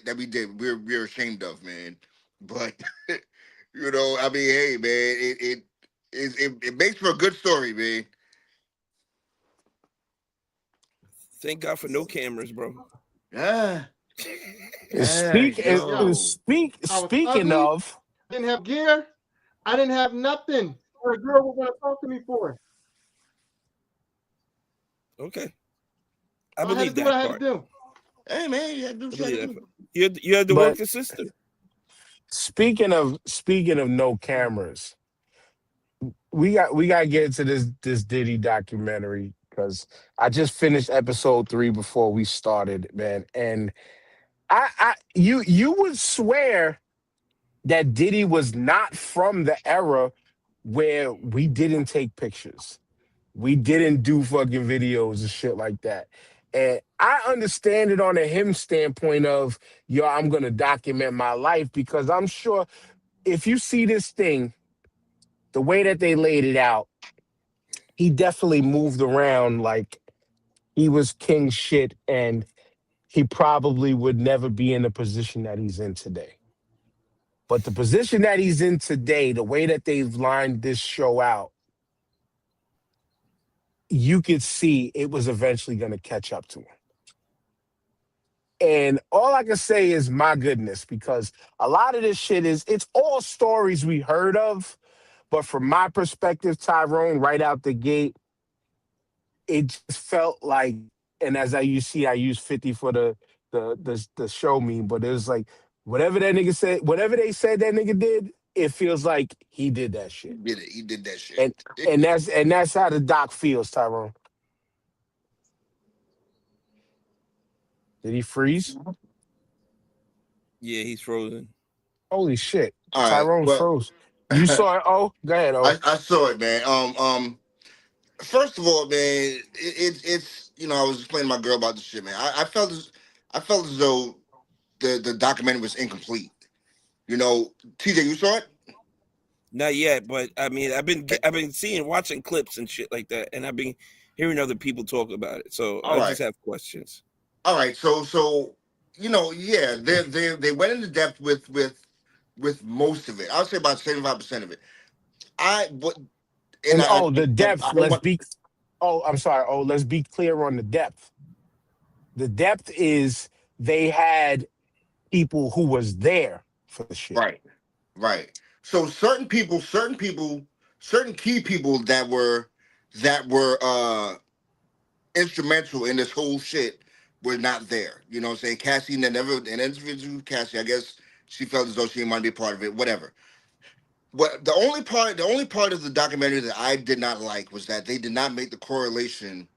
we're ashamed of, man. But I mean, hey, man, it makes for a good story, man. Thank God for no cameras, bro. Yeah, yeah, Speak yo, yo. I was speaking ugly. of, I didn't have gear. I didn't have nothing. Or a girl was gonna talk to me for. Okay. I So I had to believe do what that I had to part. do. Hey, man, you gotta do I what you believe gotta that do. part. You had to work but the system. speaking of no cameras, we got to get into this Diddy documentary because I just finished episode 3 before we started, man, and you would swear that Diddy was not from the era where we didn't take pictures. We didn't do fucking videos and shit like that. And I understand it on a him standpoint of, yo, I'm gonna document my life because I'm sure if you see this thing, the way that they laid it out, he definitely moved around like he was king shit and he probably would never be in the position that he's in today. But the position that he's in today, the way that they've lined this show out, you could see it was eventually going to catch up to him. And all I can say is, my goodness, because a lot of this shit it's all stories we heard of. But from my perspective, Tyrone, right out the gate, it just felt like, and as you see, I use 50 for the show meme, but it was like whatever that nigga said, whatever they said that nigga did, it feels like he did that He shit. did it. He did that shit. And that's how the doc feels, Tyrone. Did he freeze? Yeah, he's frozen. Holy shit. All right. Tyrone Well, froze. You saw it? Oh, go ahead, oh. I saw it, man. First of all, man, it's I was explaining to my girl about this shit, man. I felt as though the documentary was incomplete. TJ, you saw it? Not yet, but I mean, I've been watching clips and shit like that, and I've been hearing other people talk about it. So All I right, just have questions. all right. So yeah, they went into depth with most of it. I would say about 75% of it. I what and And oh, the depth. I don't Let's want be. Oh, I'm sorry. Oh, let's be clear on the depth. The depth is they had people who was there for the shit. right, right. So certain key people that were instrumental in this whole shit were not there. You know what I'm saying? Cassie never an interview with Cassie. I guess she felt as though she didn't want to be a part of it. Whatever. But the only part of the documentary that I did not like was that they did not make the correlation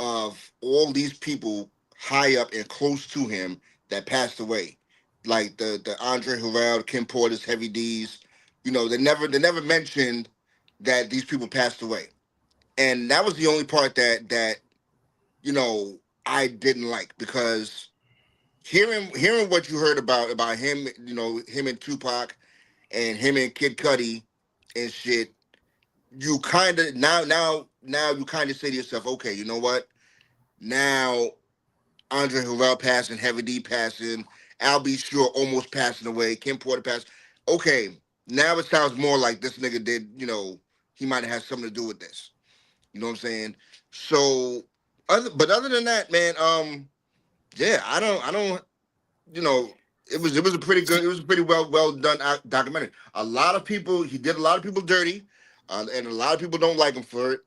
of all these people high up and close to him that passed away, like the Andre Harrell, Kim Porter's, Heavy D's. They never mentioned that these people passed away, and that was the only part that I didn't like because hearing what you heard about him, him and Tupac and him and Kid Cudi and shit, you kind of now you kind of say to yourself, okay, you know what? Now Andre Harrell passing, Heavy D passing, Al B. Sure almost passing away, Kim Porter passed. Okay, now it sounds more like this nigga did, he might have had something to do with this. You know what I'm saying? So, other than that, man, yeah, I don't, you know, it was a pretty good, it was a pretty well done documentary. A lot of people, he did a lot of people dirty, and a lot of people don't like him for it,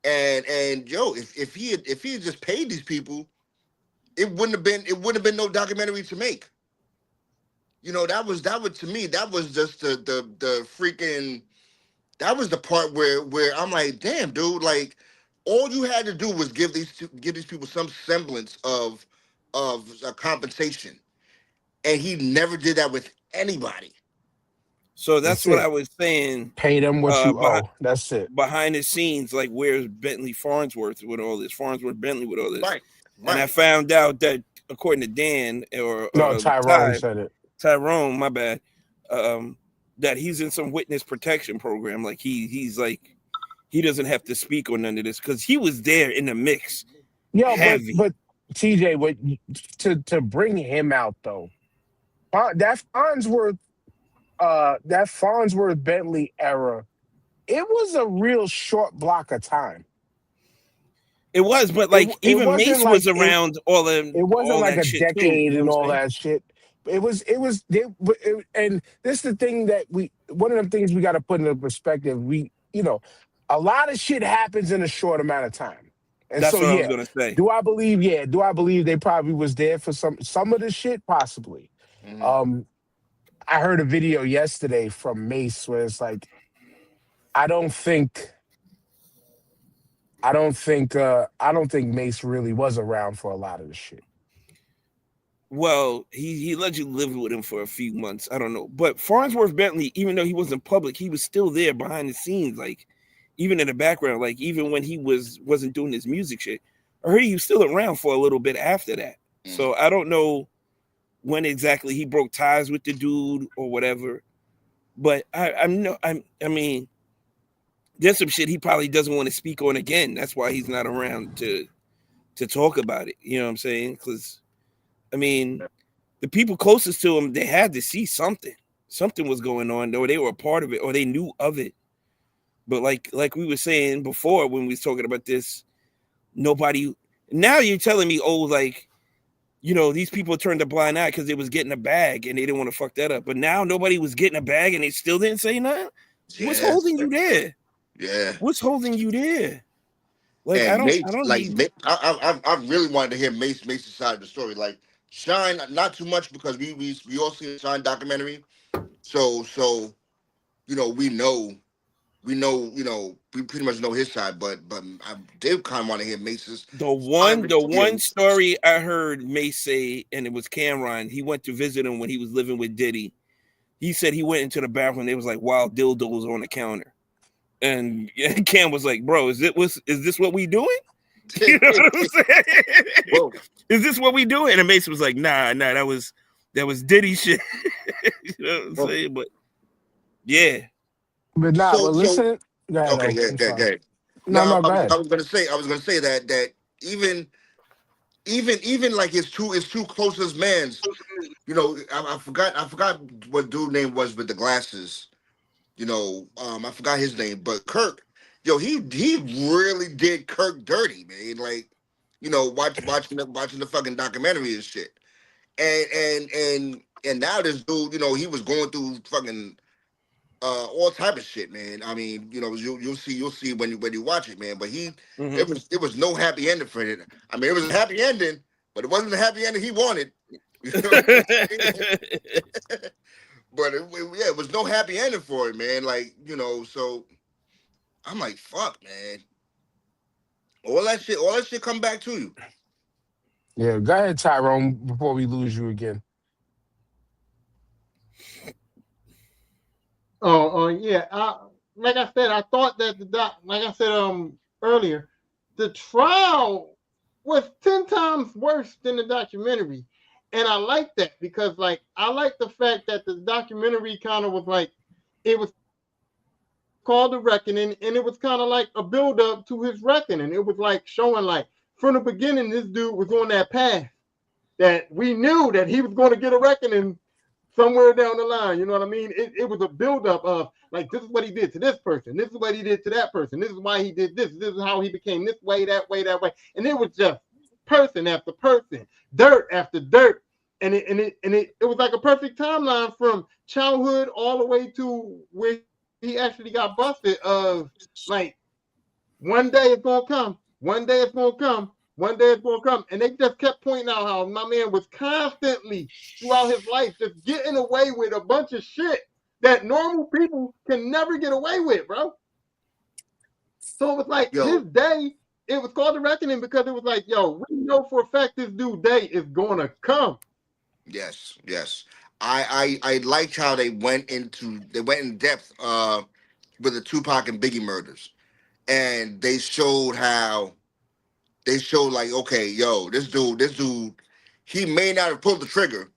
and yo, if he had just paid these people, it wouldn't have been no documentary to make. That was to me, that was just the freaking, that was the part where I'm like, damn, dude, like all you had to do was give these people some semblance of a compensation, and he never did that with anybody. So that's That's what I it. was saying. Pay them what you Behind owe. That's it. behind the scenes, like where's Bentley Farnsworth with all this? Farnsworth Bentley with all this, Right, and I right. found out that according to Dan or No, Tyrone said it. Tyrone, my bad, um, that he's in some witness protection program. Like he's like he doesn't have to speak on none of this because he was there in the mix, Yo, but heavy. but TJ, what to bring him out though? That Farnsworth Bentley era, it was a real short block of time. It was, but It like it even wasn't Mace like was around it wasn't all like that a shit too. decade You know and what all I'm saying? that shit. And this is the thing that one of the things we got to put into perspective. A lot of shit happens in a short amount of time, and That's so what I was yeah, gonna say. do I believe they probably was there for some of the shit possibly. Hmm. Um, I heard a video yesterday from Mace where it's like I don't think I don't think Mace really was around for a lot of the shit. Well, he let you live with him for a few months. I don't know, but Farnsworth Bentley, even though he wasn't public, he was still there behind the scenes, like even in the background, like even when he wasn't doing his music shit. I heard he was still around for a little bit after that. Hmm. So I don't know when exactly he broke ties with the dude or whatever. But I mean, there's some shit he probably doesn't want to speak on again. That's why he's not around to talk about it. You know what I'm saying? Because I mean, the people closest to him, they had to see something. Something was going on, or they were a part of it, or they knew of it. But like we were saying before when we was talking about this, nobody. Now you're telling me, oh, like these people turned a blind eye because they was getting a bag and they didn't want to fuck that up. But now nobody was getting a bag and they still didn't say nothing. What's Yeah, holding you there? yeah. What's holding you there? Like I And don't I Mace, don't like need. I really wanted to hear Mace's side of the story. Like Shine, not too much because we all seen the Shine documentary. So we pretty much know his side, but I did kind of want to hear Mace's The side one of the the story. one story I heard Mace say, and it was Cameron. He went to visit him when he was living with Diddy. He said he went into the bathroom. And there was like wild dildos on the counter, and Cam was like, "Bro, is this what we doing? You know what I'm saying? Whoa. Is this what we doing?" And Mason was like, "Nah, that was Diddy shit." You know what I'm Whoa. saying? But yeah, But nah, So but so listen, go ahead. okay, Oh, yeah, I'm good, sorry. good. No, Now no, go I ahead. was gonna say that even like his two closest mans. I forgot what dude name was with the glasses. I forgot his name, but Kirk, yo, he really did Kirk dirty, man. Like, watching the fucking documentary and shit. And now this dude, he was going through fucking all type of shit, man. I mean, you'll see when you watch it, man. But Hmm. it was no happy ending for it. I mean, it was a happy ending, but it wasn't the happy ending he wanted. You know what I'm saying? But yeah, it was no happy ending for it, man. Like, so I'm like, fuck, man. All that shit come back to you. Yeah, go ahead, Tyrone, before we lose you again. Yeah. Like I said, I thought that like I said earlier, the trial was 10 times worse than the documentary, and I like that because like I like the fact that the documentary kind of was like it was called the reckoning, and it was kind of like a build up to his reckoning. It was like showing like from the beginning this dude was on that path that we knew that he was going to get a reckoning somewhere down the line. You know what I mean? It was a buildup of like this is what he did to this person, this is what he did to that person, this is why he did this is how he became this way, that way, and it was just person after person, dirt after dirt, and it was like a perfect timeline from childhood all the way to where he actually got busted of like one day it's gonna come, one day it's gonna come, one day it's gonna come. And they just kept pointing out how my man was constantly throughout his life just getting away with a bunch of shit that normal people can never get away with, bro. So it was like his Yo, day, it was called the reckoning because it was like, yo, we know for a fact this dude day is gonna come. yes, yes. I liked how they went in depth with the Tupac and Biggie murders, and they showed like, okay, yo, this dude, he may not have pulled the trigger,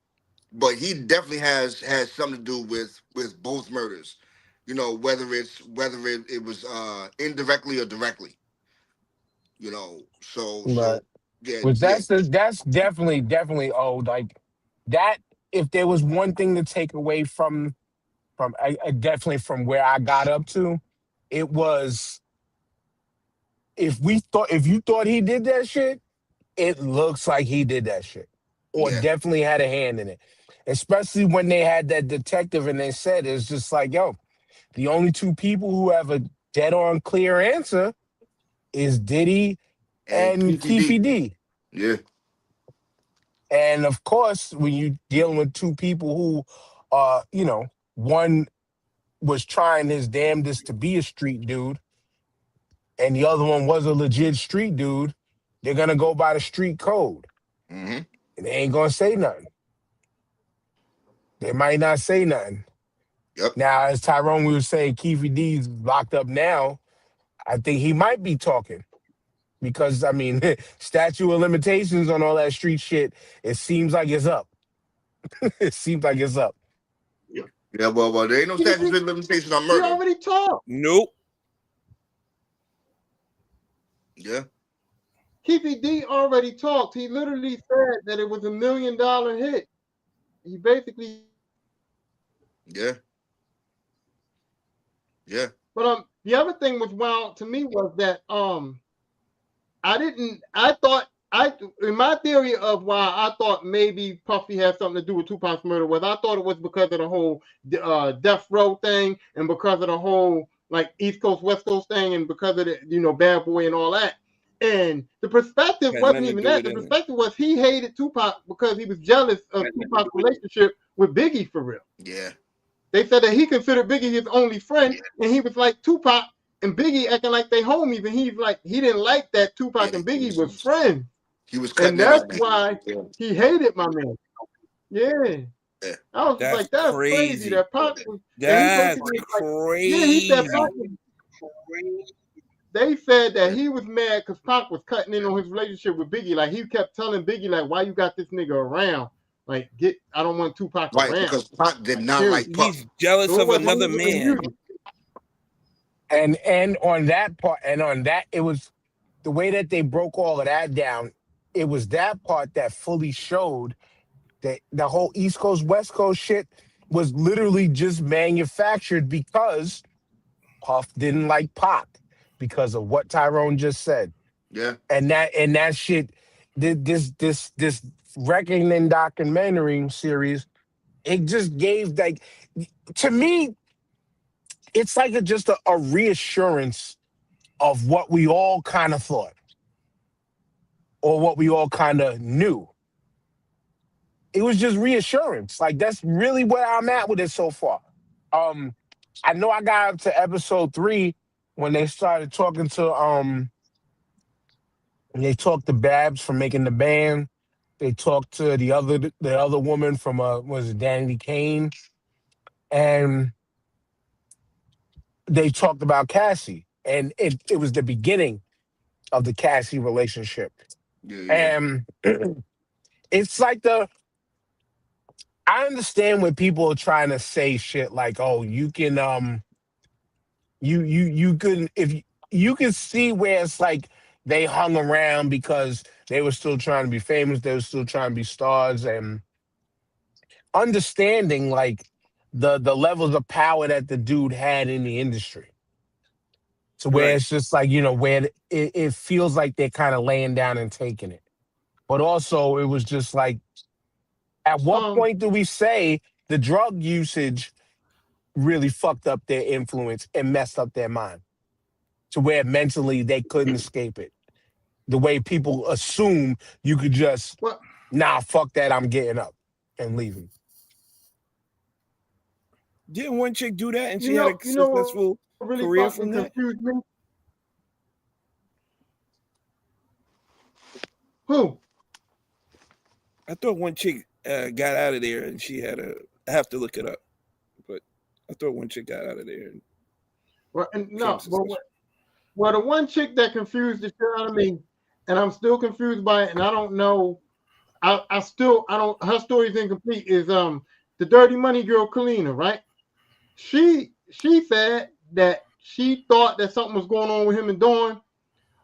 but he definitely has something to do with both murders. Whether it was indirectly or directly. So Right. yeah, Which yeah, that's definitely old. Like that, if there was one thing to take away from definitely from where I got up to, it was if you thought he did that shit, it looks like he did that shit. Or yeah. definitely had a hand in it. Especially when they had that detective and they said it's just like, yo, the only two people who have a dead on clear answer is Diddy And and Keefy PPD, D. yeah, And of course, when you're dealing with two people who one was trying his damnedest to be a street dude, and the other one was a legit street dude, they're gonna go by the street code. hmm, And they ain't gonna say nothing. They might not say nothing. yep, Now, as Tyrone we was saying, Keefy D's locked up now. I think he might be talking because I mean, statute of limitations on all that street shit. It seems like it's up. It seems like it's up. yeah. Well, there ain't no He, statute of limitation on he murder. already talked. Nope. Yeah, Keefy D already talked. He literally said that it was $1 million hit. He basically said that. yeah, yeah, But the other thing was wild to me was that I didn't. I thought I in my theory of why I thought maybe Puffy had something to do with Tupac's murder was I thought it was because of the whole death row thing and because of the whole like East Coast West Coast thing and because of the Bad Boy and all that. And the perspective Had wasn't nothing to even do that. with The it. perspective was he hated Tupac because he was jealous of Tupac's relationship with Biggie for real. yeah, They said that he considered Biggie his only friend, and he was like Tupac and Biggie acting like they homies, and he's like he didn't like that Tupac yeah. and Biggie was friends, He was and cutting in that's on that. why Yeah, he hated my man. Yeah, yeah, I was just That's like, that's crazy. crazy. That Pac was, and he That's basically was like, yeah, he said Pac crazy. was. They said that he was mad because Pac was cutting in on his relationship with Biggie. Like he kept telling Biggie, like, why you got this nigga around? Like, I don't want Tupac right. around. Because Pac did Like, not period. like He's Puff. jealous So it of wasn't another even the man. music. And on that part, and on that, it was the way that they broke all of that down. It was that part that fully showed that the whole East Coast West Coast shit was literally just manufactured because Puff didn't like Pac because of what Tyrone just said. Yeah. And that shit, this reckoning documentary series, it just gave like, to me, it's like just a reassurance of what we all kind of thought or what we all kind of knew. It was just reassurance. Like that's really where I'm at with it so far. Um, I know I got up to episode 3 when they started talking to they talked to Babs from making the band. They talked to the other woman from was it Danny Kane, and they talked about Cassie, and it was the beginning of the Cassie relationship, Yeah. Yeah. and it's like the I understand when people are trying to say shit like, oh, you can you can if you can see where it's like they hung around because they were still trying to be famous, they were still trying to be stars, and understanding like the levels of power that the dude had in the industry. So where Right. it's just like, where it feels like they're kind of laying down and taking it. But also it was just like, at what Um, point do we say the drug usage really fucked up their influence and messed up their mind to where mentally they couldn't escape it? The way people assume you could just, well, nah, fuck that, I'm getting up and leaving. Didn't one chick do that and you she had a know, you know what successful really career fucking from that? confused me? Who? I thought one chick got out of there and she had a. I have to look it up, but I thought one chick got out of there and Well, and became no, but successful. well, the one chick that confused the shit out of me, and I'm still confused by it, and I don't know. I don't. Her story's incomplete. Is the Dirty Money girl Kalina, right? She said that she thought that something was going on with him and Dawn,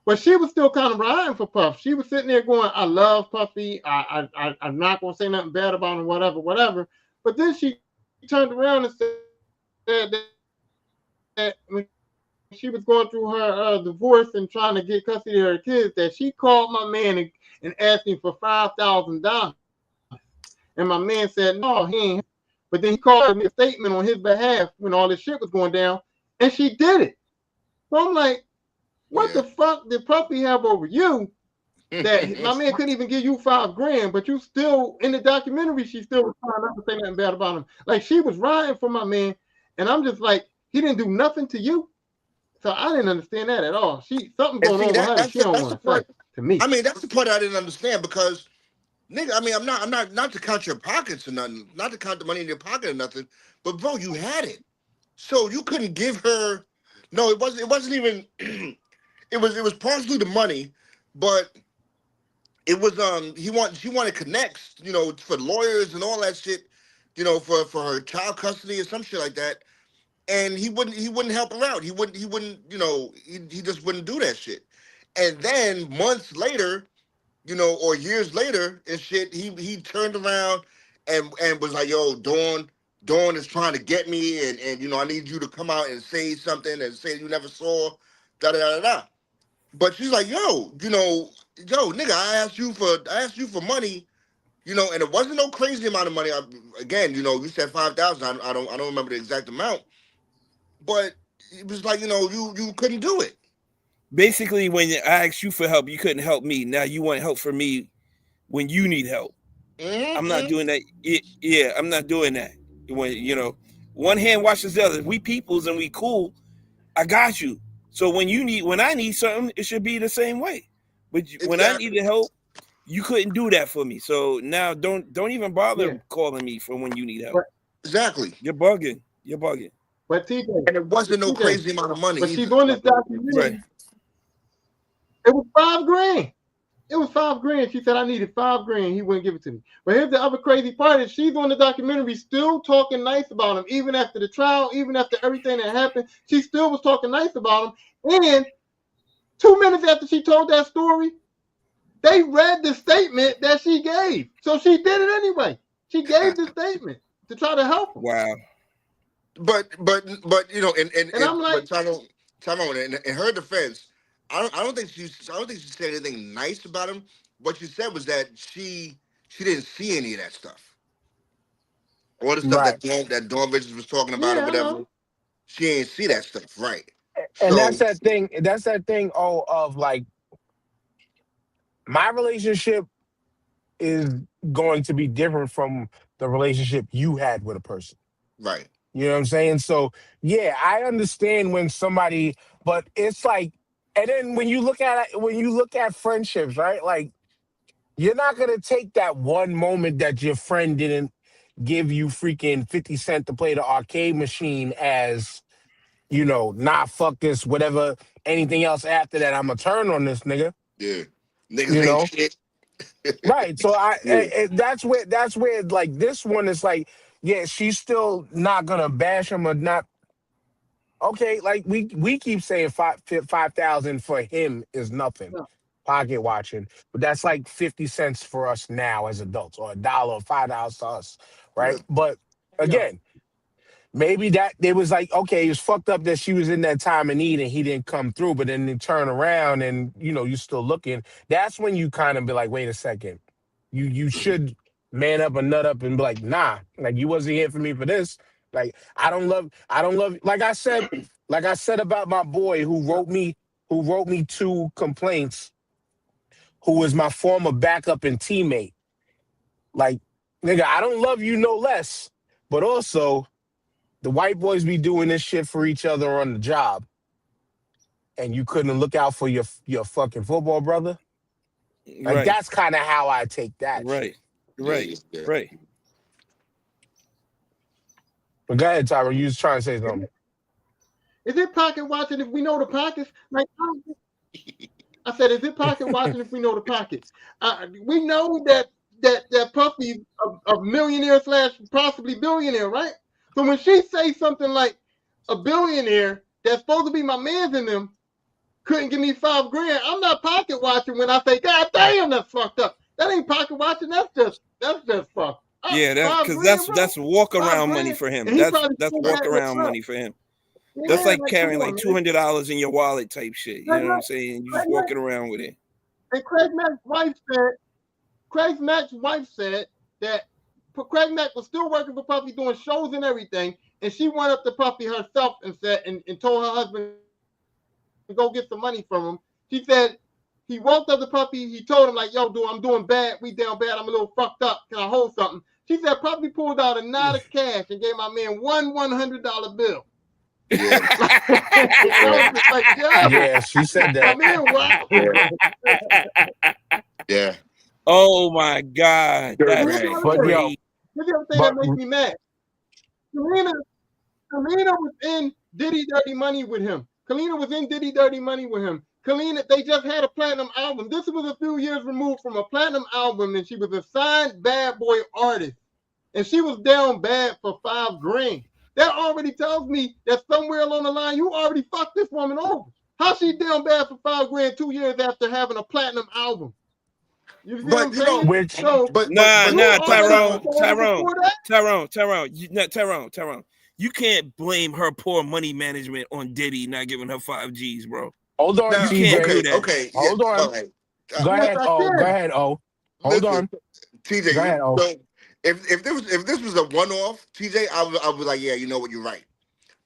but she was still kind of riding for Puff. She was sitting there going, "I love Puffy. I'm not gonna say nothing bad about him, whatever, whatever." But then she turned around and said that when she was going through her divorce and trying to get custody of her kids, that she called my man and asked him for $5,000. And my man said, no, he ain't. But then he called me a statement on his behalf when all this shit was going down, and she did it. So I'm like, what Yeah. the fuck did Puffy have over you that my man couldn't even give you $5,000, but you still, in the documentary, she still was trying not to say nothing bad about him. Like, she was riding for my man, and I'm just like, he didn't do nothing to you. So I didn't understand that at all. Something And going see on with that her that she don't that's the want to say part. to me. I mean, that's the part I didn't understand because nigga, I mean, not to count your pockets or nothing, not to count the money in your pocket or nothing, but bro, you had it, so you couldn't give her. No, it wasn't. It wasn't even. it was partially the money, but it was she wanted connects, for lawyers and all that shit, for her child custody or some shit like that, and he wouldn't help her out. He wouldn't he just wouldn't do that shit, and then months later, or years later and shit, he turned around and was like, "Yo, Dawn is trying to get me, and I need you to come out and say something and say you never saw, da da da da." da." But she's like, yo, nigga, I asked you for money, and it wasn't no crazy amount of money. Again, you said 5,000. I don't remember the exact amount, but it was like, you couldn't do it. Basically, when I asked you for help, you couldn't help me. Now you want help from me when you need help. I'm not Mm-hmm. doing that. Yeah, I'm not doing that. When one hand washes the other. We peoples and we cool. I got you. So when I need something, it should be the same way. But when I Exactly. needed help, you couldn't do that for me. So now don't even Yeah, bother calling me for when you need help. but Exactly. You're bugging. You're bugging. but TJ, And it wasn't no TJ, crazy amount of money but she's either. on this documentary. Right. It was $5,000. It was $5,000. She said I needed $5,000. He wouldn't give it to me. But here's the other crazy part: is she's on the documentary still talking nice about him, even after the trial, even after everything that happened. She still was talking nice about him. And 2 minutes after she told that story, they read the statement that she gave. So she did it anyway. She gave the statement. to try to help him. Wow. But you know, And I'm but like, Tyrone, in her defense, I don't think she said anything nice about him. What she said was that she didn't see any of that stuff, all the stuff Right. that Dawn Richards was talking about or yeah, I whatever. know. She ain't see that stuff, right? And that's So that thing. That's that thing. Oh, of like my relationship is going to be different from the relationship you had with a person. right, You know what I'm saying? So yeah, I understand when somebody, but it's like, and then when you look at friendships, right? Like you're not gonna take that one moment that your friend didn't give you freaking 50 cents to play the arcade machine as, nah, fuck this, whatever, anything else after that, I'm gonna turn on this nigga. yeah, niggas You ain't know? shit. Right. So Yeah, that's where like this one is like, yeah, she's still not gonna bash him or not. Okay, like we keep saying 5,000 for him is nothing, No, pocket watching, but that's like 50 cents for us now as adults, or $1 or $5 to us, yeah, right? But yeah, again, maybe that it was like, okay, it was fucked up that she was in that time of need and he didn't come through, but then they turn around and you're still looking. That's when you kind of be like, wait a second, you should man up and nut up and be like, nah, like you wasn't here for me for this. Like I don't love like I said about my boy who wrote me 2 complaints, who was my former backup and teammate. Like, nigga, I don't love you no less, but also the white boys be doing this shit for each other on the job, and you couldn't look out for your fucking football brother. Like Right. that's kind of how I take that Right. shit. yeah, Right. yeah, yeah. Right. But go ahead, Tyron. You was trying to say something. is it pocket watching if we know the pockets? Like I said, is it pocket watching if we know the pockets? We know that Puffy a millionaire slash possibly billionaire, right? So when she say something like a billionaire that's supposed to be my man's in them couldn't give me $5 grand, I'm not pocket watching when I say, God damn, that's fucked up. That ain't pocket watching. That's just fucked up. Yeah, that five because grand, bro. that's walk Five around money grand, for him. and he That's probably that's spent walk that with around drugs. money for him. That's Yeah, like like come carrying like on, man. $200 in your wallet type shit. You Craig know what I'm Mack, saying? You Craig just Mack, walking around with it. and Craig Mack's wife said that Craig Mack was still working for Puffy doing shows and everything, and she went up to Puffy herself and said and told her husband to go get some money from him. She said he walked up to Puffy, he told him like, "Yo, dude, I'm doing bad. We down bad. I'm a little fucked up. Can I hold something?" She said Puffy pulled out a knot of cash and gave my man one $100 bill. Yeah, And I was just like, yo, Yeah, she said my that. man, wow. yeah, yeah. Oh my God, And that's here's the Right. other But thing. yo, crazy. Here's the other thing that but makes me mad. Selena, Selena was in Diddy Dirty Money with him. Kalina was in Diddy Dirty Money with him. Kalina, they just had a platinum album. This was a few years removed from a platinum album, and she was a signed bad boy artist. And she was down bad for $5 grand. That already tells me that somewhere along the line, you already fucked this woman over. How she down bad for $5 grand 2 years after having a platinum album? You see what But I'm you know, saying? which So Nah, but you nah, already Tyrone, fucked her over before that? Tyrone. You can't blame her poor money management on Diddy not giving her 5 Gs, bro. hold on, You now, can't TJ. do okay, that. okay, yeah, Hold all on. right. Go Yes, ahead. I Oh, go can. ahead. Oh, hold Listen, on. TJ, Go ahead. Oh, so if this was a one off, TJ, I would be like, yeah, you know what, you're right.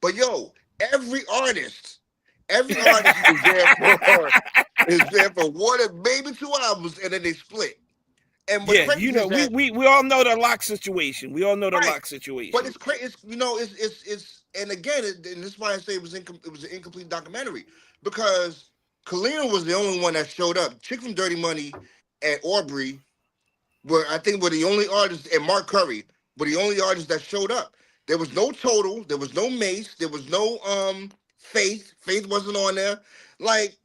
But yo, every artist is there for 1 maybe 2 albums, and then they split. And what's Yeah, you crazy know, is we that we we all know the lock situation. We all know the right, lock but situation. it's crazy. It's and again, and this is why I say it was an incomplete documentary because Kalina was the only one that showed up. Chick from Dirty Money and Aubrey were the only artists, and Mark Curry were the only artists that showed up. There was no Total, there was no Mace, there was no Faith. Faith wasn't on there. Like,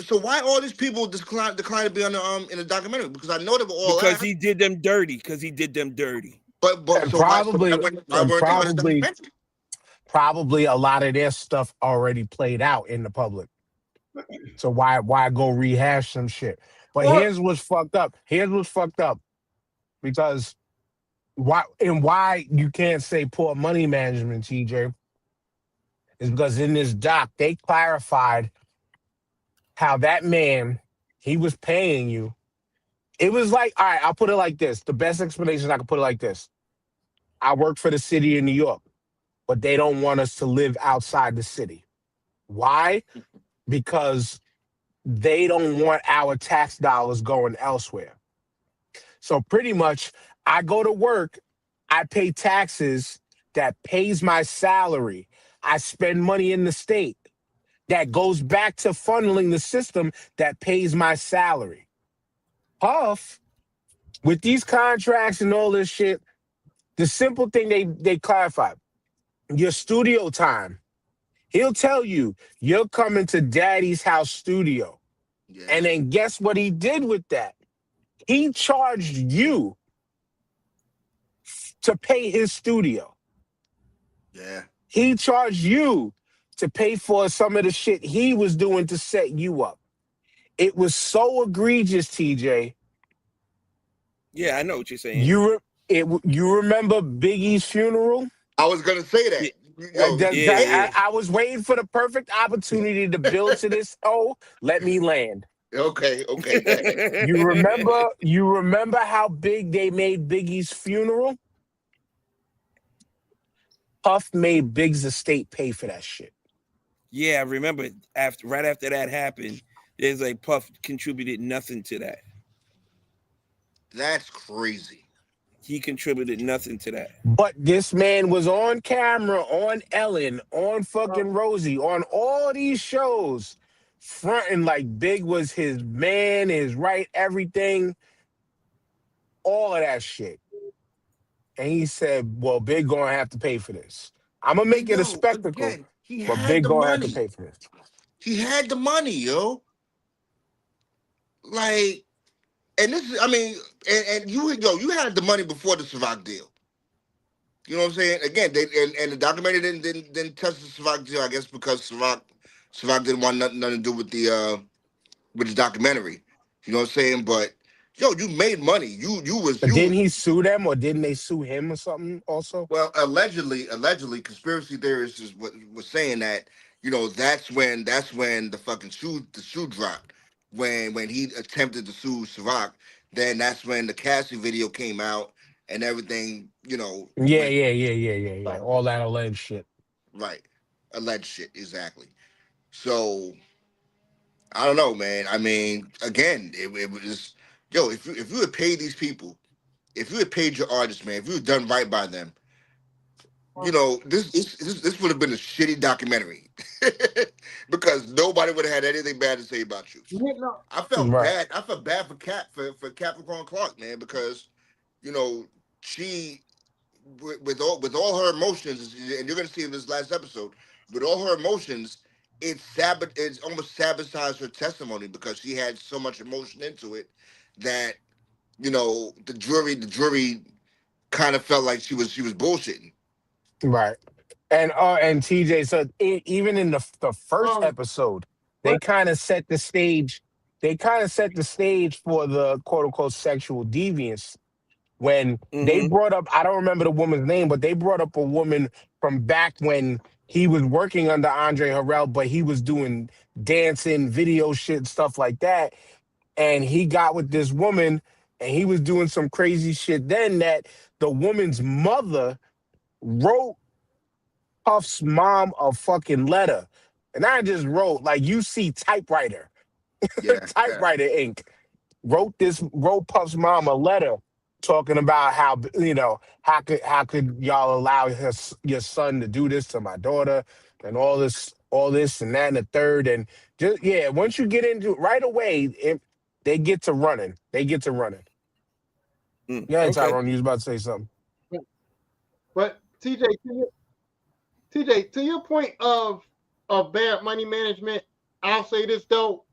so why all these people decline to be on the in the documentary? Because I know they were all Because asked, he did them dirty. Because he did them dirty. but and so probably, why and weren't they on the probably, documentary? probably a lot of their stuff already played out in the public. So why go rehash some shit? But Or here's what's fucked up. Because why you can't say poor money management, TJ, is because in this doc they clarified how that man, he was paying you. It was like, all right, I'll put it like this. The best explanation I can put it like this. I work for the city of New York, but they don't want us to live outside the city. Why? Because they don't want our tax dollars going elsewhere. So pretty much, I go to work, I pay taxes that pays my salary. I spend money in the state that goes back to funneling the system that pays my salary. Puff, with these contracts and all this shit, the simple thing they clarify, your studio time. He'll tell you, you're coming to daddy's house studio. Yeah, And then guess what he did with that? He charged you to pay his studio. yeah. He charged you to pay for some of the shit he was doing to set you up. It was so egregious, TJ. Yeah, I know what you're saying. You remember Biggie's funeral? I was gonna say Yeah, that. Yo, yeah, yeah. I was waiting for the perfect opportunity to build to this. Oh, let me land. okay, okay, go ahead. You remember how big they made Biggie's funeral? Puff made Big's estate pay for that shit. Yeah, I remember right after that happened, there's like Puff contributed nothing to that. That's crazy. He contributed nothing to that. But this man was on camera, on Ellen, on fucking Rosie, on all these shows, fronting like Big was his man, his right, everything, all of that shit. And he said, well, Big gonna have to pay for this. I'm gonna make And it a yo, spectacle, again, he but had Big the gonna have to money. pay for this. He had the money, yo. Like, and this is, I mean, and you had the money before the Ciroc deal. You know what I'm saying? Again, and the documentary didn't touch the Ciroc deal, I guess, because Ciroc didn't want nothing to do with the documentary. You know what I'm saying? But yo, you made money. But didn't he sue them or didn't they sue him or something also? Well, allegedly, conspiracy theorists was saying that that's when the shoe dropped when he attempted to sue Ciroc. Then that's when the Cassie video came out and everything Yeah, went yeah, yeah, yeah, yeah, yeah. right, All that alleged shit. right, alleged shit exactly. So I don't know, man. I mean, again, it was if you had paid these people, if you had paid your artists, man, if you had done right by them, this would have been a shitty documentary because nobody would have had anything bad to say about you. You know, I felt Right. bad. I felt bad for Capricorn Clark, man, because you know she with all her emotions, and you're gonna see in this last episode, with all her emotions, it's almost sabotaged her testimony because she had so much emotion into it that the jury kind of felt like she was bullshitting. Right. And TJ, so even in the first um, episode, they but kind of set the stage. They kind of set the stage for the quote unquote sexual deviance when they Mm-hmm. brought up. I don't remember the woman's name, but they brought up a woman from back when he was working under Andre Harrell, but he was doing dancing, video shit, stuff like that. And he got with this woman, and he was doing some crazy shit. Then that the woman's mother wrote Puff's mom a fucking letter. And I just wrote, like, you see typewriter, Yeah, yeah, typewriter ink. Wrote Puff's mom a letter talking about how, how could y'all allow your son to do this to my daughter and all this and that and the third. And just, yeah, once you get into it right away, they get to running. They get to running. Yeah, Okay. Tyrone, you was about to say something. but TJ, to your point of bad money management, I'll say this though,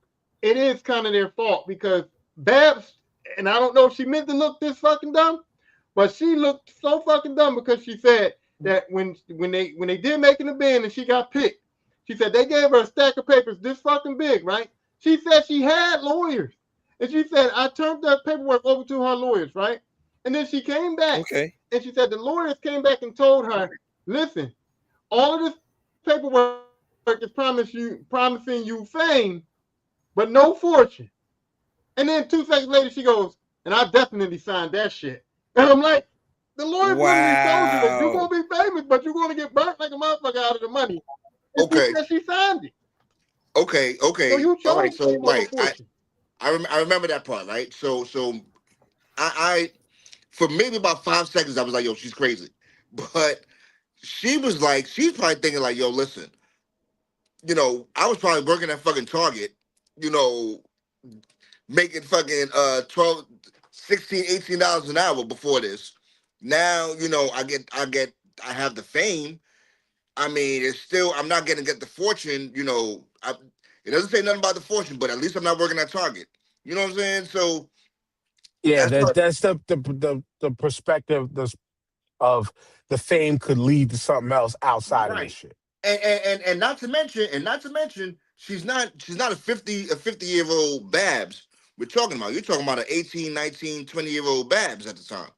it is kind of their fault because Babs, and I don't know if she meant to look this fucking dumb, but she looked so fucking dumb because she said that when they did making the band and she got picked, she said they gave her a stack of papers this fucking big, right? She said she had lawyers, and she said I turned that paperwork over to her lawyers, right? And then she came back Okay. And she said the lawyers came back and told her, listen, all of this paperwork is promising you fame, but no fortune. And then 2 seconds later, she goes, and I definitely signed that shit. And I'm like, the lawyers literally told you that you're Wow. gonna be famous, but you're gonna get burnt like a motherfucker out of the money. And she Okay, said she signed it. So okay, you all chose right. So fame over right, fortune. I remember that part, right? So I for maybe about 5 seconds I was like, yo, she's crazy, but she was like, she's probably thinking like, yo, listen, I was probably working at fucking Target, you know, making fucking 12, 16, $18 an hour before this. Now, I have the fame. I mean, it's still, I'm not gonna get the fortune, it doesn't say nothing about the fortune, but at least I'm not working at Target. You know what I'm saying? So Yeah, that's that what, that's the perspective of the fame could lead to something else outside of this right. shit. And not to mention, she's not a 50-year-old Babs we're talking about. You're talking about an 18, 19, 20-year-old Babs at the time.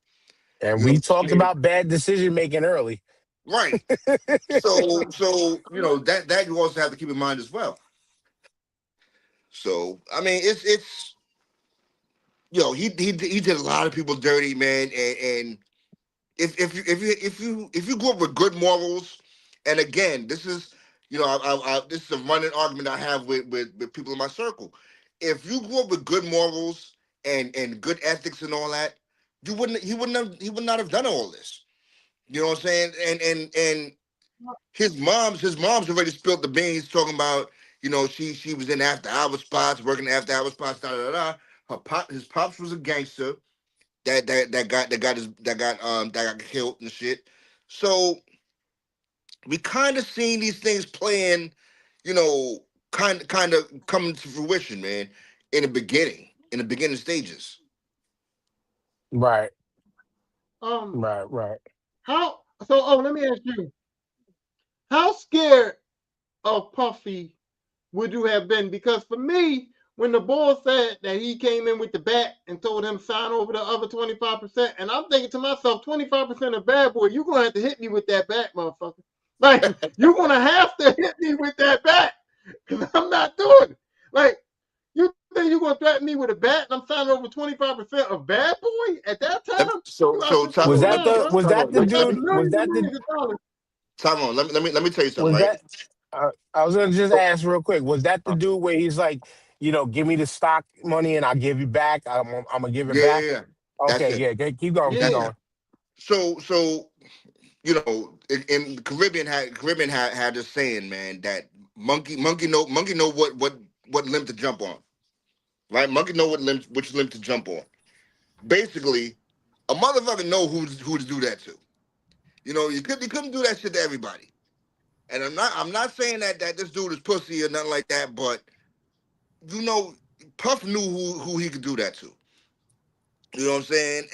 And You know, we talked she- about bad decision making early. right. So that you also have to keep in mind as well. So I mean, it's he did a lot of people dirty, man. And if you grew up with good morals, and again, this is this is a running argument I have with people in my circle. If you grew up with good morals and good ethics and all that, he would not have done all this. You know what I'm saying? And his mom's already spilled the beans talking about, she was in after hour spots, working after hour spots, da da da. His pops was a gangster that got killed and shit. So we kind of seen these things playing, you know, kind of coming to fruition, man, in the beginning stages. Right, Um, right. how? So, let me ask you, how scared of Puffy would you have been? Because for me, when the boy said that he came in with the bat and told him sign over the other 25%, and I'm thinking to myself, 25% of bad boy, you're gonna have to hit me with that bat, motherfucker. Like, you're gonna have to hit me with that bat. Cause I'm not doing it. Like, you think you're gonna threaten me with a bat and I'm signing over 25% of bad boy at that time? You out your Was fucking that mind, the bro. was that the Like, that's dude? Was millions and that the millions of dollars. Tyrone, let me tell you something, was right? that I was gonna just ask real quick, was that the Uh, dude where he's like, give me the stock money and I'll give you back. I'm gonna give it yeah, yeah, back. yeah. That's Okay, it. yeah, keep going, keep That's Yeah. it. going. So in the Caribbean had this saying, man, that monkey know what limb to jump on, right? Monkey know which limb to jump on. Basically, a motherfucker know who to do that to. You couldn't do that shit to everybody. And I'm not saying that this dude is pussy or nothing like that, but you know, Puff knew who he could do that to. You know what I'm saying?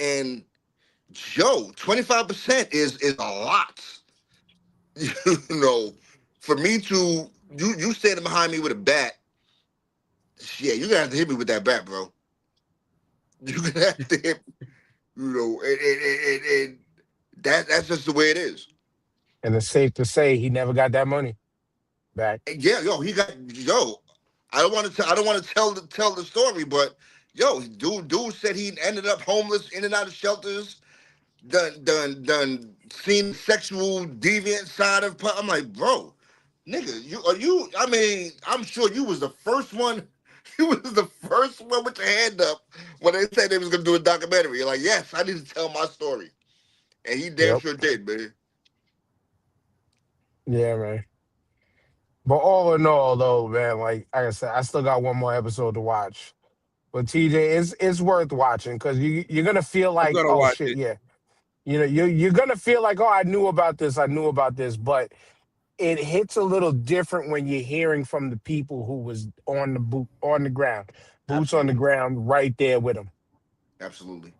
And Joe, 25% is a lot. You know, for me to you standing behind me with a bat, yeah, you're gonna have to hit me with that bat, bro. You're gonna have to hit, and that's just the way it is. And it's safe to say he never got that money back. And yeah, he got yo. I don't want to tell the story, but yo, dude said he ended up homeless, in and out of shelters, done seen sexual deviant side of. I'm like, bro, nigga, you? I mean, I'm sure you was the first one. You was the first one with your hand up when they said they was gonna do a documentary. You're like, yes, I need to tell my story, and he damn Yep. sure did, man. Yeah, man. But all in all, though, man, like I said, I still got one more episode to watch. But TJ, it's worth watching because you're gonna feel I'm like, gonna oh watch shit, it. yeah. You're gonna feel like, oh, I knew about this, but it hits a little different when you're hearing from the people who was on the ground, boots on the Absolutely, ground, right there with them, absolutely.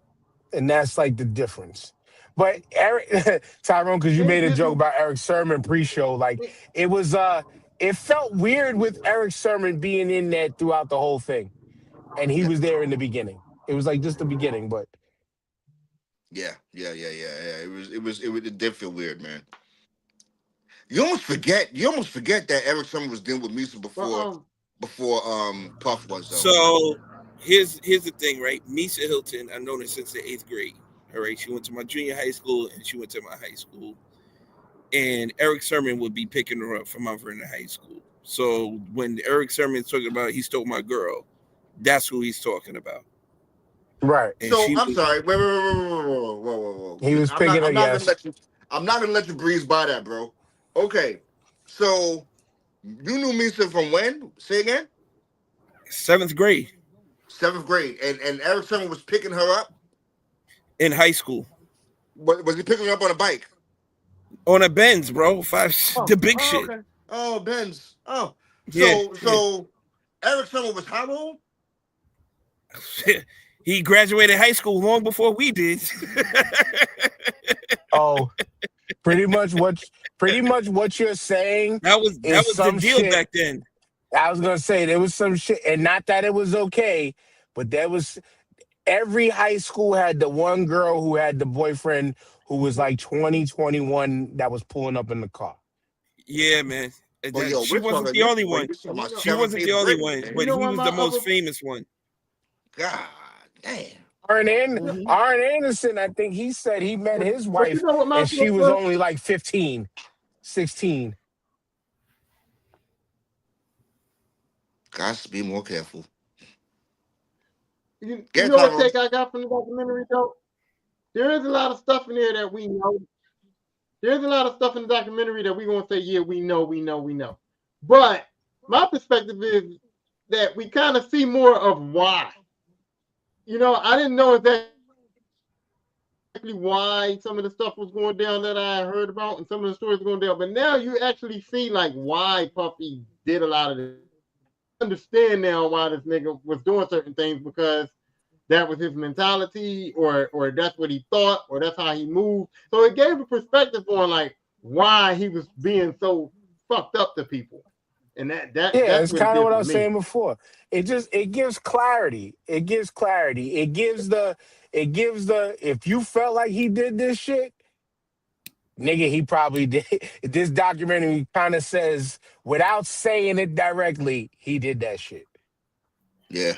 and that's like the difference. But Eric, Tyrone, because you It made a gives joke you about Eric Sermon pre-show, like it was, it felt weird with Eric Sermon being in there throughout the whole thing, and he was there in the beginning. It was like just the beginning, but Yeah. It did feel weird, man. You almost forget that Eric Summer was dealing with Misa But before Puff was though. So here's the thing, right? Misa Hilton, I've known her since the 8th grade. All right, she went to my junior high school and she went to my high school. And Eric Sermon would be picking her up from over in the high school. So when Eric Sermon's talking about he stole my girl, that's who he's talking about. Right. And So she I'm was sorry. Wait, whoa. He was picking up. I'm not gonna Yes. let you. I'm not gonna let you breeze by that, bro. Okay. So you knew Misa from when? Say again. 7th grade Seventh grade, and Eric Summer was picking her up. in high school Was he picking her up on a bike? on a Benz, bro. Five, the big shit. Okay. Oh, Benz. Oh, Yeah, yeah. so Eric Summer was how old? He graduated high school long before we did. Oh, pretty much what you're saying that is was the some deal shit. back then. I was gonna say there was some shit, and not that it was okay, but there was every high school had the one girl who had the boyfriend who was like 20, 21 that was pulling up in the car. Yeah, man. Oh, yo, She we're wasn't talking the this. only Wait, one. we're talking about She seventh, wasn't the eighth only grade, one, man. but you know he what was my the most other famous one. God damn. Hmm. Aaron Anderson, I think he said he met his but you wife know what my and thought she was was? only like 15, 16. Got to be more careful. You Get know what Tyrone. take I got from the documentary though? There is a lot of stuff in there that we know. There's a lot of stuff in the documentary that we're gonna say, yeah, we know. But my perspective is that we kind of see more of why. I didn't know exactly why some of the stuff was going down that I heard about and some of the stories going down, but now you actually see like why Puffy did a lot of this shit. And you understand now why this nigga was doing certain things because that was his mentality or that's what he thought or that's how he moved. So it gave a perspective on like why he was being so fucked up to people. And that's what it Yeah, did it's for kind of me. what I was saying before. It gives clarity. It gives clarity. It gives the if you felt like he did this shit, nigga, he probably did. This documentary kind of says, without saying it directly, he did that shit. Yeah.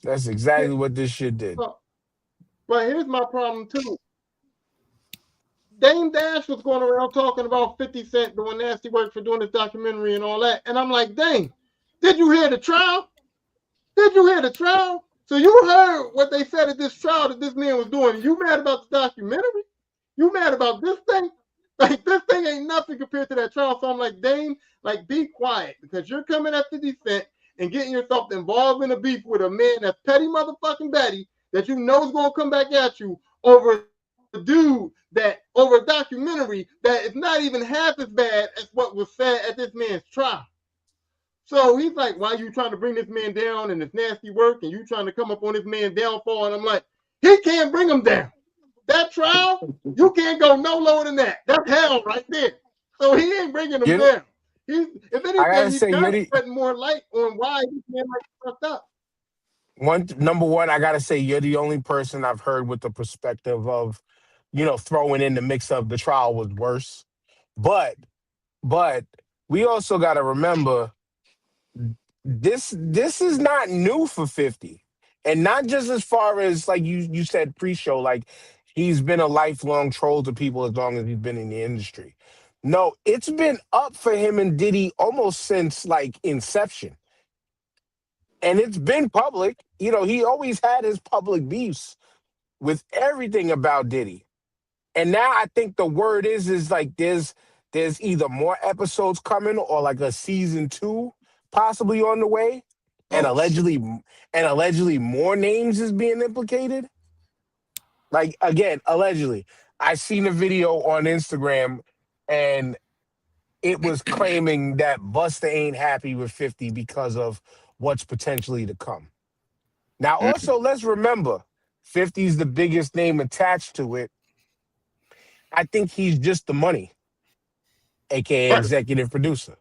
That's Yeah, exactly what this shit did. but, but here's my problem too. Dame Dash was going around talking about 50 Cent doing nasty work for doing this documentary and all that. And I'm like, dang, did you hear the trial? Did you hear the trial? So you heard what they said at this trial that this man was doing. You mad about the documentary? You mad about this thing? Like this thing ain't nothing compared to that trial. So I'm like, Dame, like be quiet because you're coming at 50 Cent and getting yourself involved in a beef with a man that's petty motherfucking Betty that you know is gonna come back at you over a dude that over a documentary that is not even half as bad as what was said at this man's trial. So he's like, why are you trying to bring this man down and it's nasty work and you trying to come up on this man's downfall? And I'm like, he can't bring him down. That trial, you can't go no lower than that. That's hell right there. So he ain't bringing him You, down. If I gotta anything, he's say, kind you're of the spreading more light on why this man might be fucked up. one. Number one, I gotta say, you're the only person I've heard with the perspective of, throwing in the mix of the trial was worse. But, but we also gotta remember this is not new for 50. And not just as far as like you said pre-show, like he's been a lifelong troll to people as long as he's been in the industry. No, it's been up for him and Diddy almost since like inception. And it's been public. He always had his public beefs with everything about Diddy. And now I think the word is like there's either more episodes coming or like a season 2 possibly on the way, and Oh shit. allegedly more names is being implicated. Like again, allegedly, I seen a video on Instagram, and it was claiming that Busta ain't happy with 50 because of what's potentially to come. Now, Mm, also let's remember, 50's the biggest name attached to it. I think he's just the money, aka right. executive producer.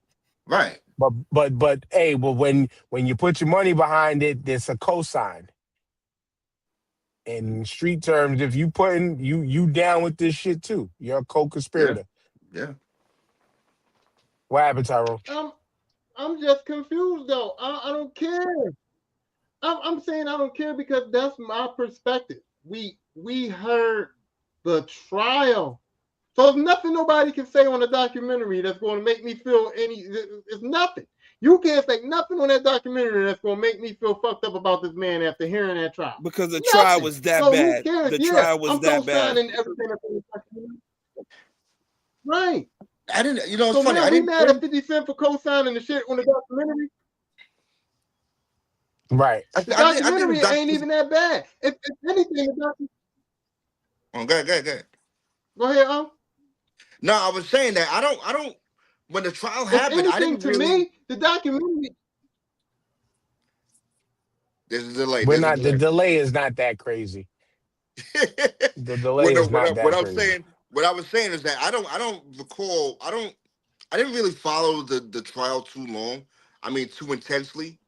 Right. But hey, well when you put your money behind it, there's a cosign. In street terms, if you putting you down with this shit too, you're a Yeah, co-conspirator. yeah. What happened, Tyrone? I'm I'm just confused though. I don't care. I'm saying I don't care because that's my perspective. We heard the trial. So there's nothing nobody can say on a documentary that's going to make me feel any. It's nothing. You can't say nothing on that documentary that's going to make me feel fucked up about this man after hearing that trial. Because the trial Nothing. was that So who bad. cares? The Yeah, trial was I'm that bad. co-signing everything that's on the documentary. Right. I didn't. You know, it's So funny. now I we didn't. mad at 50 Cent for co-signing the shit on the documentary. Right. The I think the documentary ain't doc. even that bad. If anything, Oh, go ahead, go ahead, go ahead. go ahead, No, I was saying that I don't. I don't. When the trial if happened, I anything, didn't to really. me, the documentary. There's a delay. We're There's a not. The delay. delay is not that crazy. The delay what, no, is not what that I'm crazy. saying, what I was saying is that I don't recall. I didn't really follow the trial too long. I mean, too intensely.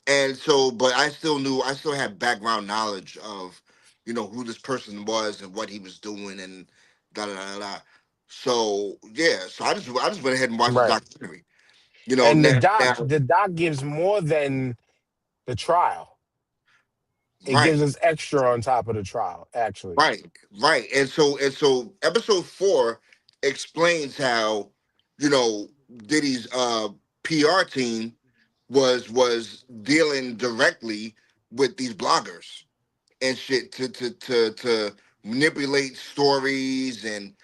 And so, but I still knew, I still had background knowledge of, who this person was and what he was doing and da da da da. So yeah, so I just went ahead and watched the Right. documentary. And the Now, doc, now, the doc gives more than the trial. It gives right, us extra on top of the trial, actually. right, right. And so episode 4 explains how, you know, Diddy's PR team was dealing directly with these bloggers and shit to manipulate stories and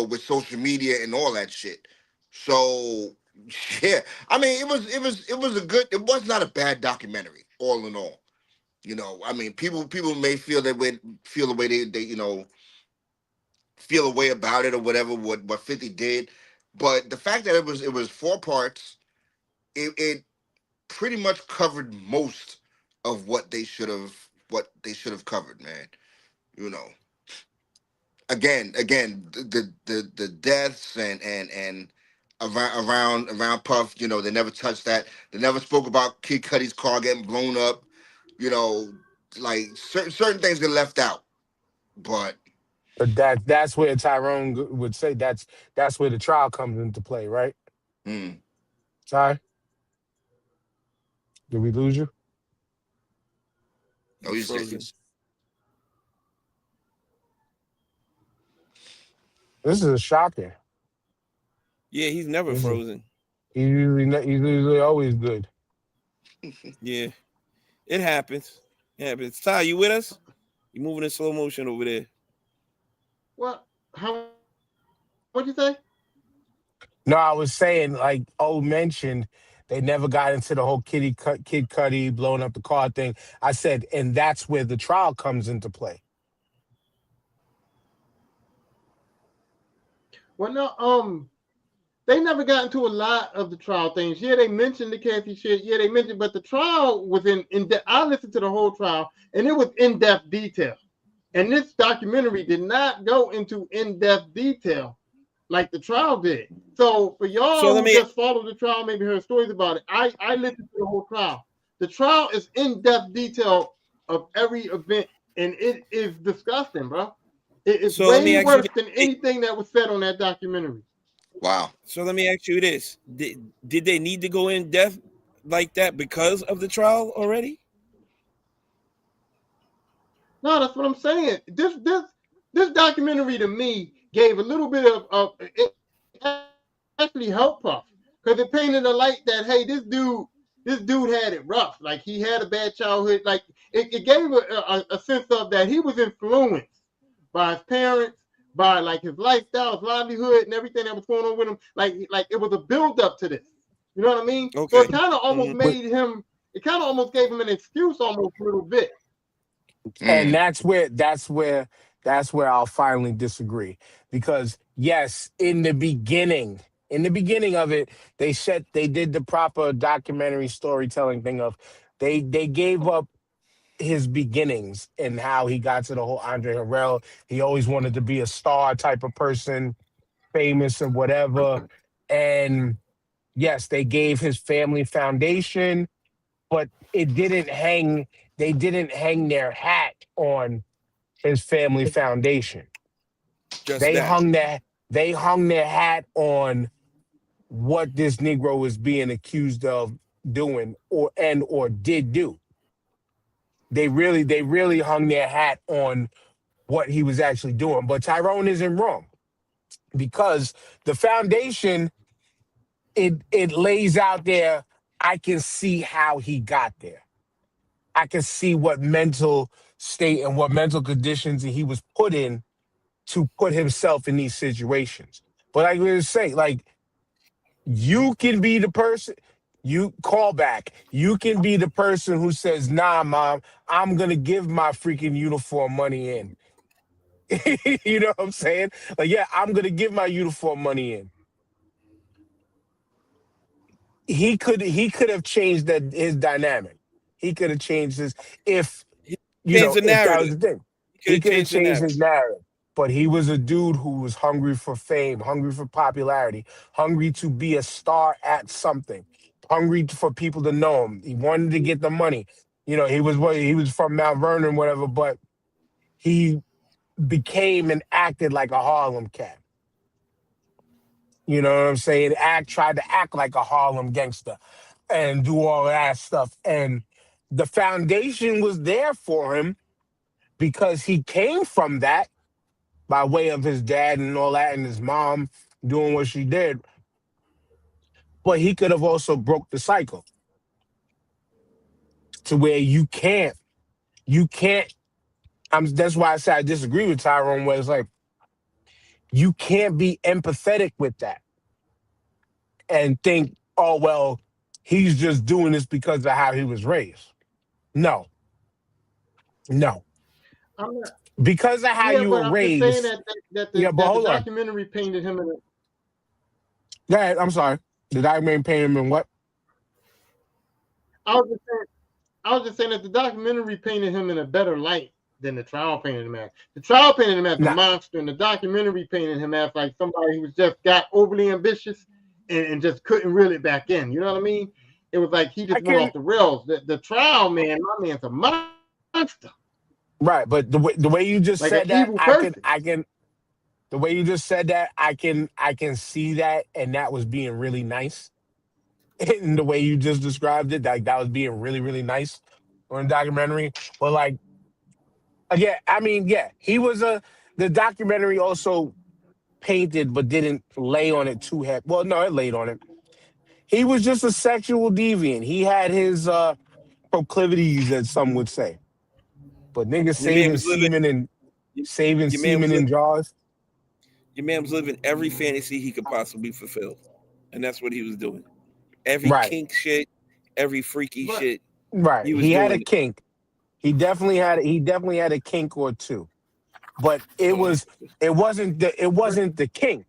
with social media and all that shit. So yeah, I mean it was a good, it was not a bad documentary all in all. I mean people may feel the way they feel a way about it or whatever what 50 did, but the fact that it was 4 parts, it pretty much covered most of what they should have covered, man. You know, again, the deaths and around Puff, they never touched that. They never spoke about Kid Cudi's car getting blown up. You know, like certain things get left out. But But that's where Tyrone would say that's where the trial comes into play, right? mm, Ty, did we lose you? oh, He's you said frozen. This is shocking. Yeah, he's never This is frozen. he's usually always good. Yeah, it happens. It happens. Ty, you with us? You moving in slow motion over there. What? What'd you say? No, I was saying like O mentioned they never got into the whole Kid Cudi blowing up the car thing. I said, and that's where the trial comes into play. Well, no, they never got into a lot of the trial things. Yeah, they mentioned the Kathy shit. Yeah, they mentioned, but the trial was in depth. I listened to the whole trial, and it was in depth detail. And this documentary did not go into in depth detail like the trial did. So for So y'all let who me. just followed the trial, maybe heard stories about it, I listened to the whole trial. The trial is in depth detail of every event, and it is disgusting, bro. It is So let me way ask you. worse than anything that was said on that documentary. wow. So let me ask you this: did they need to go in depth like that because of the trial already? No, that's what I'm saying. This documentary to me gave a little bit of it actually helped Puff because it painted a light that hey, this dude had it rough. Like he had a bad childhood. Like it gave a sense of that he was influenced by his parents, by like his lifestyle, his livelihood, and everything that was going on with him. Like it was a build up to this. You know what I mean? So Okay. it kind of almost Hmm. But made him. It kind of almost gave him an excuse, almost a little bit. and Mm, that's where I'll finally disagree because yes, in the beginning of it, they did the proper documentary storytelling thing of they gave up his beginnings and how he got to the whole Andre Harrell. He always wanted to be a star type of person, famous or whatever. And yes, they gave his family foundation, but it didn't hang they didn't hang their hat on his family foundation. Just They that. hung that they hung their hat on what this Negro is being accused of doing or did do. They really hung their hat on what he was actually doing. But Tyrone isn't wrong because the foundation it lays out there. I can see how he got there. I can see what mental state and what mental conditions he was put in to put himself in these situations. But like we were saying, like you can be the person you call back. You can be the person who says, "Nah, mom, I'm gonna give my freaking uniform money in." You know what I'm saying? Like, yeah, I'm gonna give my uniform money in. He could have changed that his dynamic. He could have changed his if He changed the if that was narrative. the thing. He could He have could have changed the changed narrative. his narrative. But he was a dude who was hungry for fame, hungry for popularity, hungry to be a star at something, hungry for people to know him. He wanted to get the money. He was from Mount Vernon, whatever, but he became and acted like a Harlem cat. You know what I'm saying? Tried to act like a Harlem gangster and do all that stuff. And the foundation was there for him because he came from that by way of his dad and all that and his mom doing what she did. But he could have also broke the cycle to where you can't. That's why I say I disagree with Tyrone, where it's like you can't be empathetic with that and think, oh well, he's just doing this because of how he was raised. No, no. I'm not, Because of how yeah, you but were I'm just saying raised. that Yeah, but that the hold on. documentary painted him in a, Go ahead. I'm sorry. Did I maintain him in what? I was just saying I was just saying that the documentary painted him in a better light than the trial painted him as. The trial painted him as a Nah, monster, and the documentary painted him as like somebody who just got overly ambitious and just couldn't reel it back in. You know what I mean? It was like he I just went can. off the rails. The trial man, my man's a monster, Right, but the way you just like an said that, evil I can person. I can the way you just said that, I can see that, and that was being really nice. In the way you just described it, like that was being really really nice on a documentary. But like again, I mean, yeah, he was a the documentary also painted but didn't lay on it too heavy. Well, no, it laid on it. He was just a sexual deviant. He had his proclivities, as some would say. But niggas Your man saving was living. semen and saving Your man was semen in living. jars. Your man was living every fantasy he could possibly fulfill, and that's what he was doing. Every Right, kink shit, every freaky But shit, right. he was He had a doing it. kink. He definitely had a kink or two. But Oh, it wasn't the kink.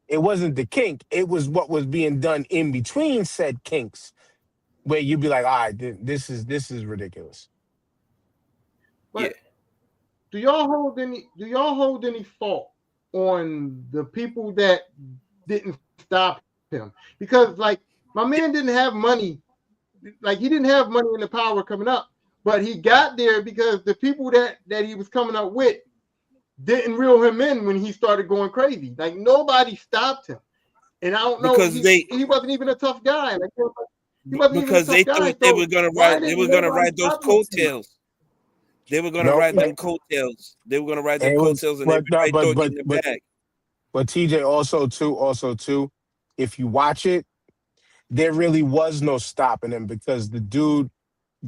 It wasn't the kink. It was what was being done in between said kinks, where you'd be like, all right, this is ridiculous. yeah. but do y'all hold any fault on the people that didn't stop him? Because like my man didn't have money, like he didn't have money in the power coming up, but he got there because the people that he was coming up with didn't reel him in when he started going crazy. Like nobody stopped him. And I don't know, Because they he wasn't even a tough guy. Like he wasn't even a because they tough guy. thought So why they didn't were gonna nobody ride those stop him? coattails. They were gonna No, ride them coattails. They were gonna ride them it was, coattails, and but no, everybody but thought but getting the but bag. but TJ also too. If you watch it, there really was no stopping him because the dude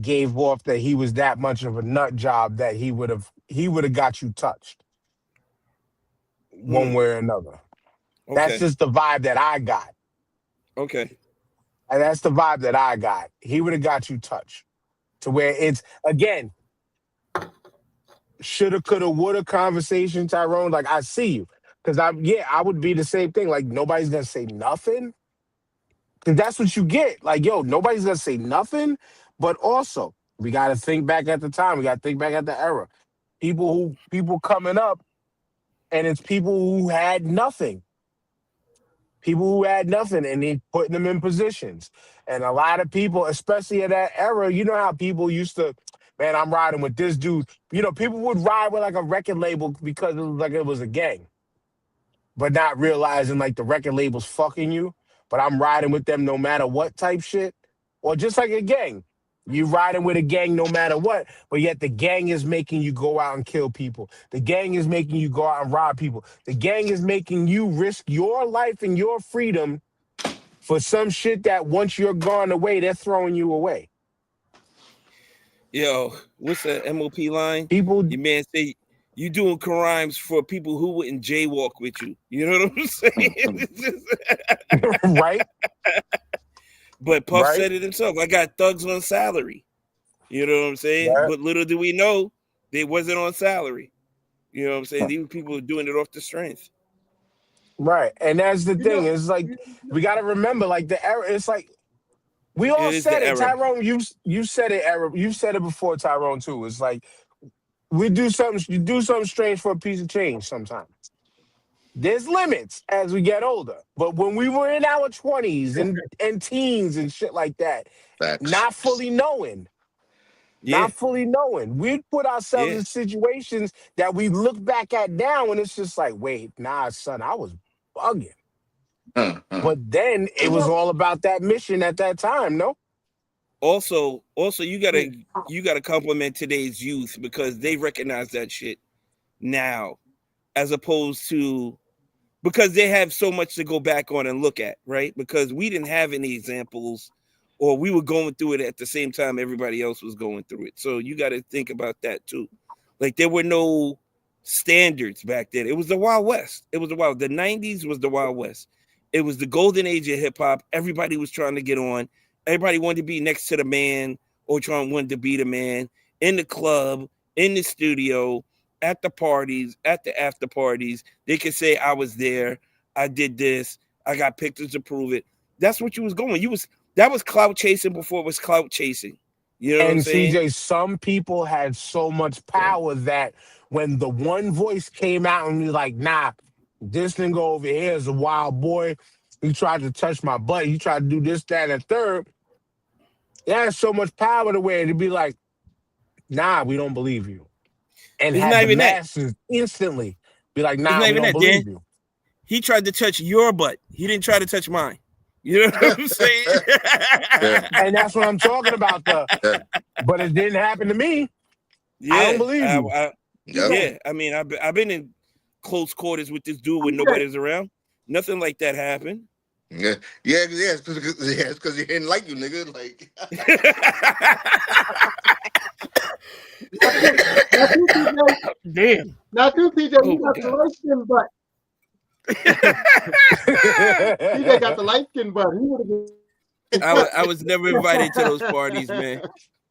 gave off that he was that much of a nut job that he would have got you touched one Mm, way or another. That's okay, just the vibe that I got. okay. And that's the vibe that I got. He would have got you touched to where it's again shoulda, coulda, woulda conversation, Tyrone. Like I see you. Cause I would be the same thing. Like nobody's gonna say nothing. Cause that's what you get. Like, yo, nobody's gonna say nothing. But also, we gotta think back at the time. We gotta think back at the era. People coming up, and it's people who had nothing. People who had nothing, and they putting them in positions. And a lot of people, especially at that era, you know how people used to man, I'm riding with this dude. You know, people would ride with like a record label because it was like it was a gang, but not realizing like the record label's fucking you. But I'm riding with them no matter what type shit. Or just like a gang. You riding with a gang no matter what, but yet the gang is making you go out and kill people. The gang is making you go out and rob people. The gang is making you risk your life and your freedom for some shit that once you're gone away, they're throwing you away. Yo, what's the MOP line? People, Your man say you doing crimes for people who wouldn't jaywalk with you. You know what I'm saying? It's just- right? but Puff Right? said it himself. I got thugs on salary. You know what I'm saying? Right? But little do we know they wasn't on salary. You know what I'm saying? These people are doing it off the strength. Right. And that's the You thing. know, It's like we gotta remember, like the era. It's like we It all is the said it. era. Tyrone, you said it. Era. You said it before, Tyrone too. It's like we do something. You do something strange for a piece of change. Sometimes there's limits as we get older. But when we were in our 20s and teens and shit like that, Facts. not fully knowing, Yeah, we'd put ourselves yeah. in situations that we look back at now, and it's just like, wait, nah, son, I was bugging. Uh. But then it you was know, all about that mission at that time, no? Also, you gotta compliment today's youth because they recognize that shit now, as opposed to because they have so much to go back on and look at, right? Because we didn't have any examples, or we were going through it at the same time everybody else was going through it. So you got to think about that too. Like there were no standards back then. It was the Wild West. It was the 90s was the Wild West. It was the golden age of hip hop. Everybody was trying to get on. Everybody wanted to be next to the man or wanted to be the man in the club, in the studio, at the parties, at the after parties. They could say I was there, I did this, I got pictures to prove it. That's what you was going. That was clout chasing before it was clout chasing. You know what I'm And saying? CJ, some people had so much Yeah. power that when the one voice came out and was like, nah, this nigga over here is a wild boy. He tried to touch my butt. He tried to do this, that, and third. It had so much power to where it'd be like, nah, we don't believe you. And It's had not the even that. masses instantly be like, It's nah, not we even don't that, Dan. believe you. He tried to touch your butt. He didn't try to touch mine. You know what I'm saying? Yeah. And that's what I'm talking about. Yeah. But it didn't happen to me. I don't Yeah, believe you. Yep. yeah. I mean, I've been in close quarters with this dude when CJ, nobody's around. Nothing like that happened. Yeah. Yeah. Yeah. It's because he didn't like you, nigga. Like. now too, now too, TJ, Damn. now too, TJ, Oh you my got the god. light skin butt. TJ got the light skin butt. He would have been I was never invited to those parties, man.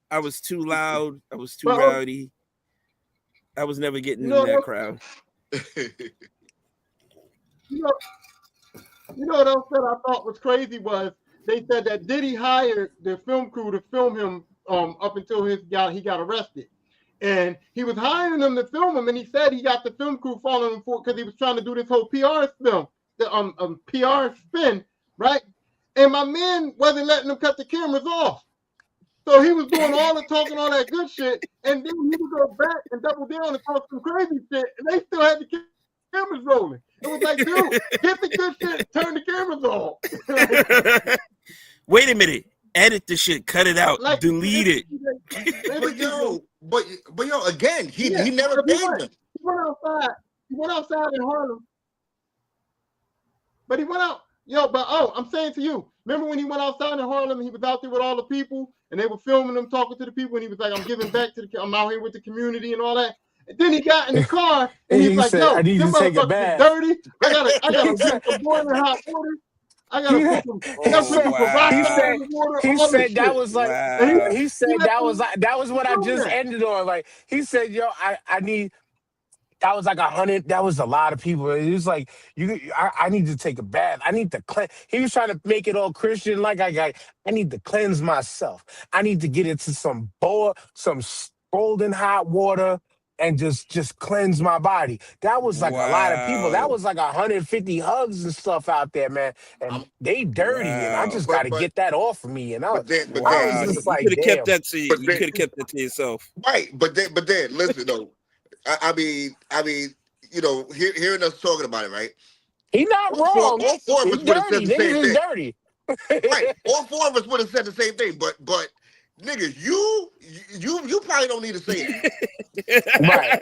I was too loud. I was too but rowdy. I was never you getting in know, that crowd. you know, you know what else that I thought was crazy was they said that Diddy hired the film crew to film him up until he got arrested. And he was hiring them to film him, and he said he got the film crew following him for because he was trying to do this whole PR film, the PR spin, right? And my man wasn't letting them cut the cameras off. So he was doing all the talking, all that good shit, and then he would go back and double down and talk some crazy shit, and they still had the cameras rolling. It was like, dude, get the good shit, turn the cameras off. Wait a minute. Edit the shit. Cut it out. Like, Delete it. But yo, again, he yeah, never he paid went, them. he went outside. He went outside in Harlem, but he went out. Yo, but I'm saying to you, remember when he went outside in Harlem and he was out there with all the people and they were filming him talking to the people and he was like, I'm giving back to I'm out here with the community and all that. And then he got in the car and he's He like, said, I yo, need them to take a motherfuckers is bath. dirty. I gotta He put said, some boiling hot water. I gotta he, put some he put some said, peroxide in the water, he all this said that shit. was like, And Wow. he said he let them that was what I film just that. ended on. Like, he said, yo, I need, that was like 100. That was a lot of people. It was like I need to take a bath. I need to cleanse. He was trying to make it all Christian. Like I need to cleanse myself. I need to get into some scalding hot water. and just cleanse my body. That was like a lot of people. That Wow. was like 150 hugs and stuff out there, man. And I'm, they dirty, and I Wow. just got to but get that off of me. And I was then Wow. listen, just You like, could have kept damn, that to you. but You then could have kept that to yourself. right, but then listen though. I mean, hearing us talking about it, right? he not wrong. All four of He us would have said dirty. the same Niggas is thing. dirty. Right. All four of us would have said the same thing. But niggas, you probably don't need to say that. Right.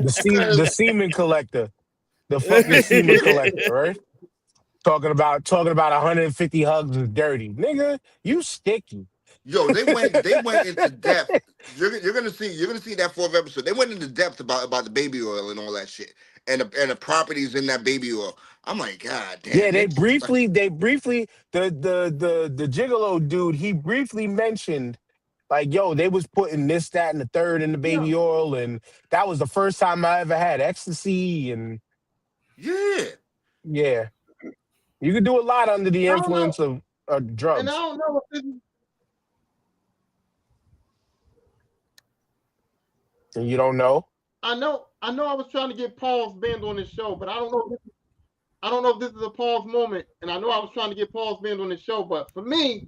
The Because semen collector. The fucking semen collector, right? Talking about 150 hugs is dirty. Nigga, you sticky. yo, they went into depth. You're gonna see that fourth episode. They went into depth about the baby oil and all that shit, and the properties in that baby oil. I'm like, God Yeah, damn, they they briefly the gigolo dude, he briefly mentioned like, yo, they was putting this, that, and the third in the Yeah, baby oil, and that was the first time I ever had ecstasy, and yeah. yeah, you could do a lot under the I don't know, influence of and I drugs, don't know if this is, and you don't know. I know I was trying to get Paul's band on this show, but I don't know if this is a Paul's moment, and I know I was trying to get Paul's band on this show, but for me,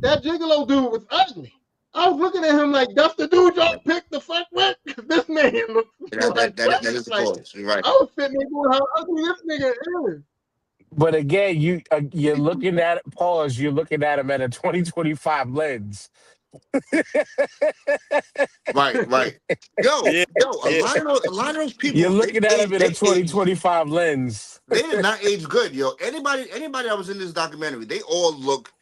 that Gigolo dude was ugly. I was looking at him like, that's the dude y'all picked the fuck with? This man looks That like that that, trash. that is the Like, cause. You're right. I was sitting there going, how ugly this nigga is. But again, you're looking at pause. You're looking at him at a 2025 lens. Right. Yo, Yeah, yo, yeah. a lot of those You're people, looking at him in a they age. 2025 lens. They did not age good, yo. Anybody that was in this documentary, they all look.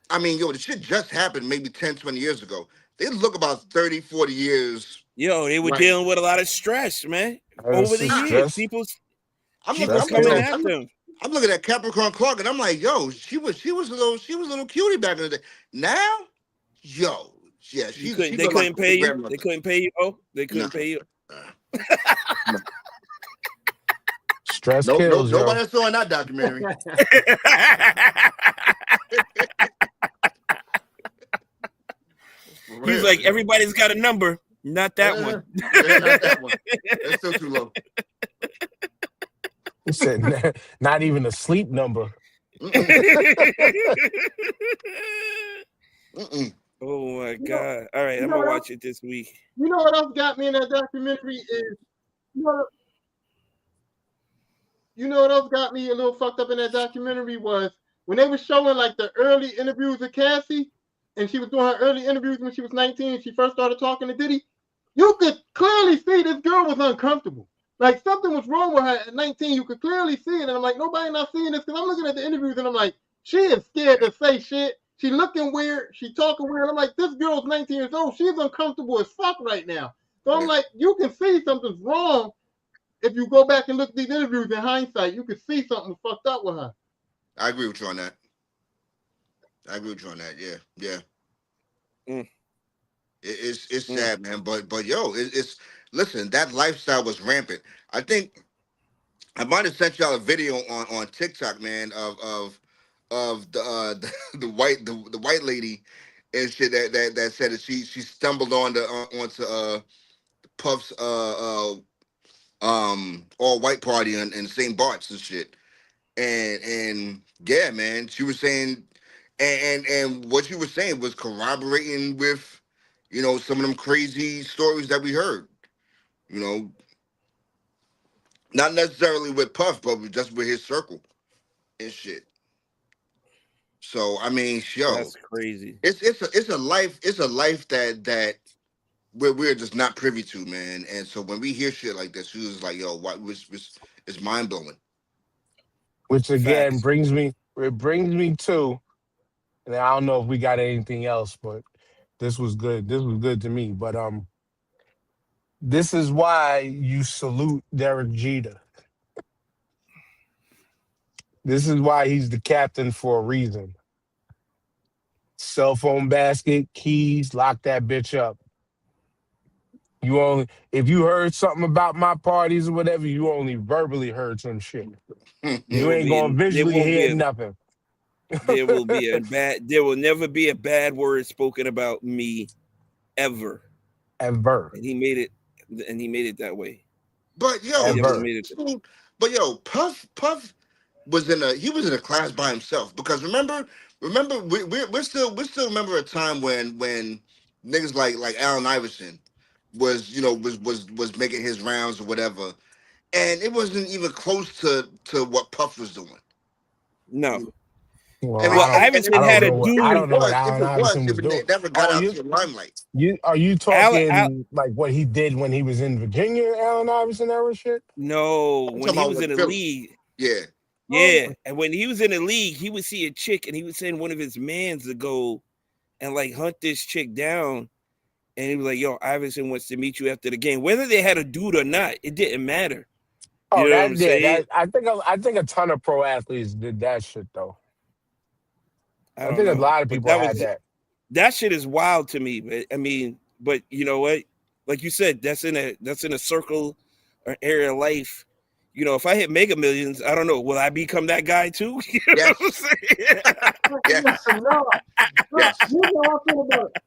I mean, yo, the shit just happened maybe 10, 20 years ago. They look about 30, 40 years. Yo, they were Right. dealing with a lot of stress, man. Over It's the just Nah, years, stress, people stress coming kills. after him. I'm looking at Capricorn Clark, and I'm like, yo, she was a little cutie back in the day. Now, yo, yeah, You she couldn't. They look like couldn't my pay you. grandmother. They couldn't pay you. Oh, they Nah, couldn't pay you. nah. Stress Nope, kills, yo. nobody saw in that documentary. For He's real, like, yo. everybody's got a number, not that one. Yeah, not that one. That's still too low. He said, not even a sleep number. Mm-mm, mm-mm. Oh my You know, God! All right, you I'm know gonna what else? watch it this week. You know what else got me in that documentary is you know you know what else got me a little fucked up in that documentary was when they were showing like the early interviews of Cassie, and she was doing her early interviews when she was 19 and she first started talking to Diddy. You could clearly see this girl was uncomfortable. Like something was wrong with her at 19. You could clearly see it. And I'm like, nobody not seeing this because I'm looking at the interviews and I'm like, she is scared to say shit. She looking weird. She talking weird. I'm like, this girl's 19 years old. She's uncomfortable as fuck right now. So I'm Yeah, like, you can see something's wrong if you go back and look at these interviews in hindsight. You can see something fucked up with her. I agree with you on that. Yeah. Mm, It's mm. sad, man. But yo, it's listen. That lifestyle was rampant. I think I might have sent y'all a video on TikTok, man, of the white lady and shit that said that she stumbled onto Puff's all white party in St. Bart's and shit. And yeah, man, she was saying, and what she was saying was corroborating with, some of them crazy stories that we heard. You know, not necessarily with Puff, but just with his circle and shit. So I mean, yo, That's crazy. it's a life that we're just not privy to, man. And so when we hear shit like this, she was like, yo, what was it's mind blowing. Which again Facts. brings me to, and I don't know if we got anything else, but this was good. This was good to me. But this is why you salute Derek Jeter. This is why he's the captain for a reason. Cell phone basket, keys, lock that bitch up. You only if you heard something about my parties or whatever, you only verbally heard some shit. There You will ain't be. gonna There visually won't be hear a. nothing. There will be a bad. There will never be a bad word spoken about me, ever. Ever. and he made it, that way. But He yo, definitely Ever. made it. Puff was in a class by himself because remember we still remember a time when niggas like Allen Iverson was was making his rounds or whatever, and it wasn't even close to what Puff was doing. No. Well, I mean, Well, and Iverson had a I dude. don't know what if Allen it was, Iverson was doing. it never got Oh, out to the limelight. you are you Al, Al, talking like what he did when he was in Virginia, Allen Iverson era shit? no, I'm when talking he about was in with the Philly. league, Yeah, Oh, yeah, and when he was in the league, he would see a chick, and he would send one of his mans to go and like hunt this chick down, and he was like, "Yo, Iverson wants to meet you after the game." Whether they had a dude or not, it didn't matter. You oh, know what that I'm yeah, saying? that I think a ton of pro athletes did that shit though. I I don't think a know, lot of but people had that. that shit is wild to me. But I mean, but you know what? Like you said, that's in a circle or area of life. You know, if I hit Mega Millions, I don't know, will I become that guy too? You know what I'm yes, saying? yes, Listen, no, look, yes. you know I feel about it.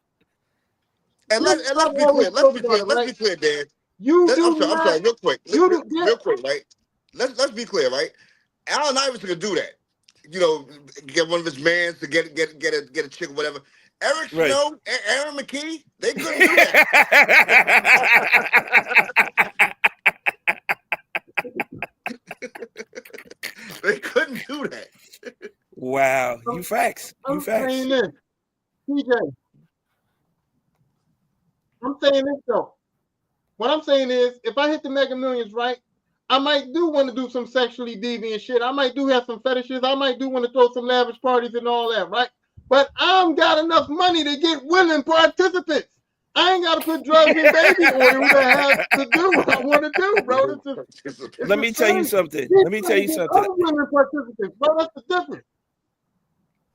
And I've let's be always clear. Let's felt be about clear. it, Let's right? be clear, Dan. You I'm do sorry. I'm not, sorry. Real quick. you do Real get. quick, right? Let's be clear, right? Allen Iverson could do that. You know, get one of his mans to get a chick or whatever. Eric Right. Snow, Aaron McKee, they couldn't do that. They couldn't do that. Wow, I'm, you facts. You I'm saying facts. this, TJ. I'm saying this though. What I'm saying is, if I hit the Mega Millions, right, I might do want to do some sexually deviant shit. I might do have some fetishes. I might do want to throw some lavish parties and all that, right? But I'm got enough money to get willing participants. I ain't got to put drugs and baby oil to have to do what I want to do, bro. It's Let the me tell you same. something. He's Let me tell trying to you get something. other women participants, bro. That's the difference.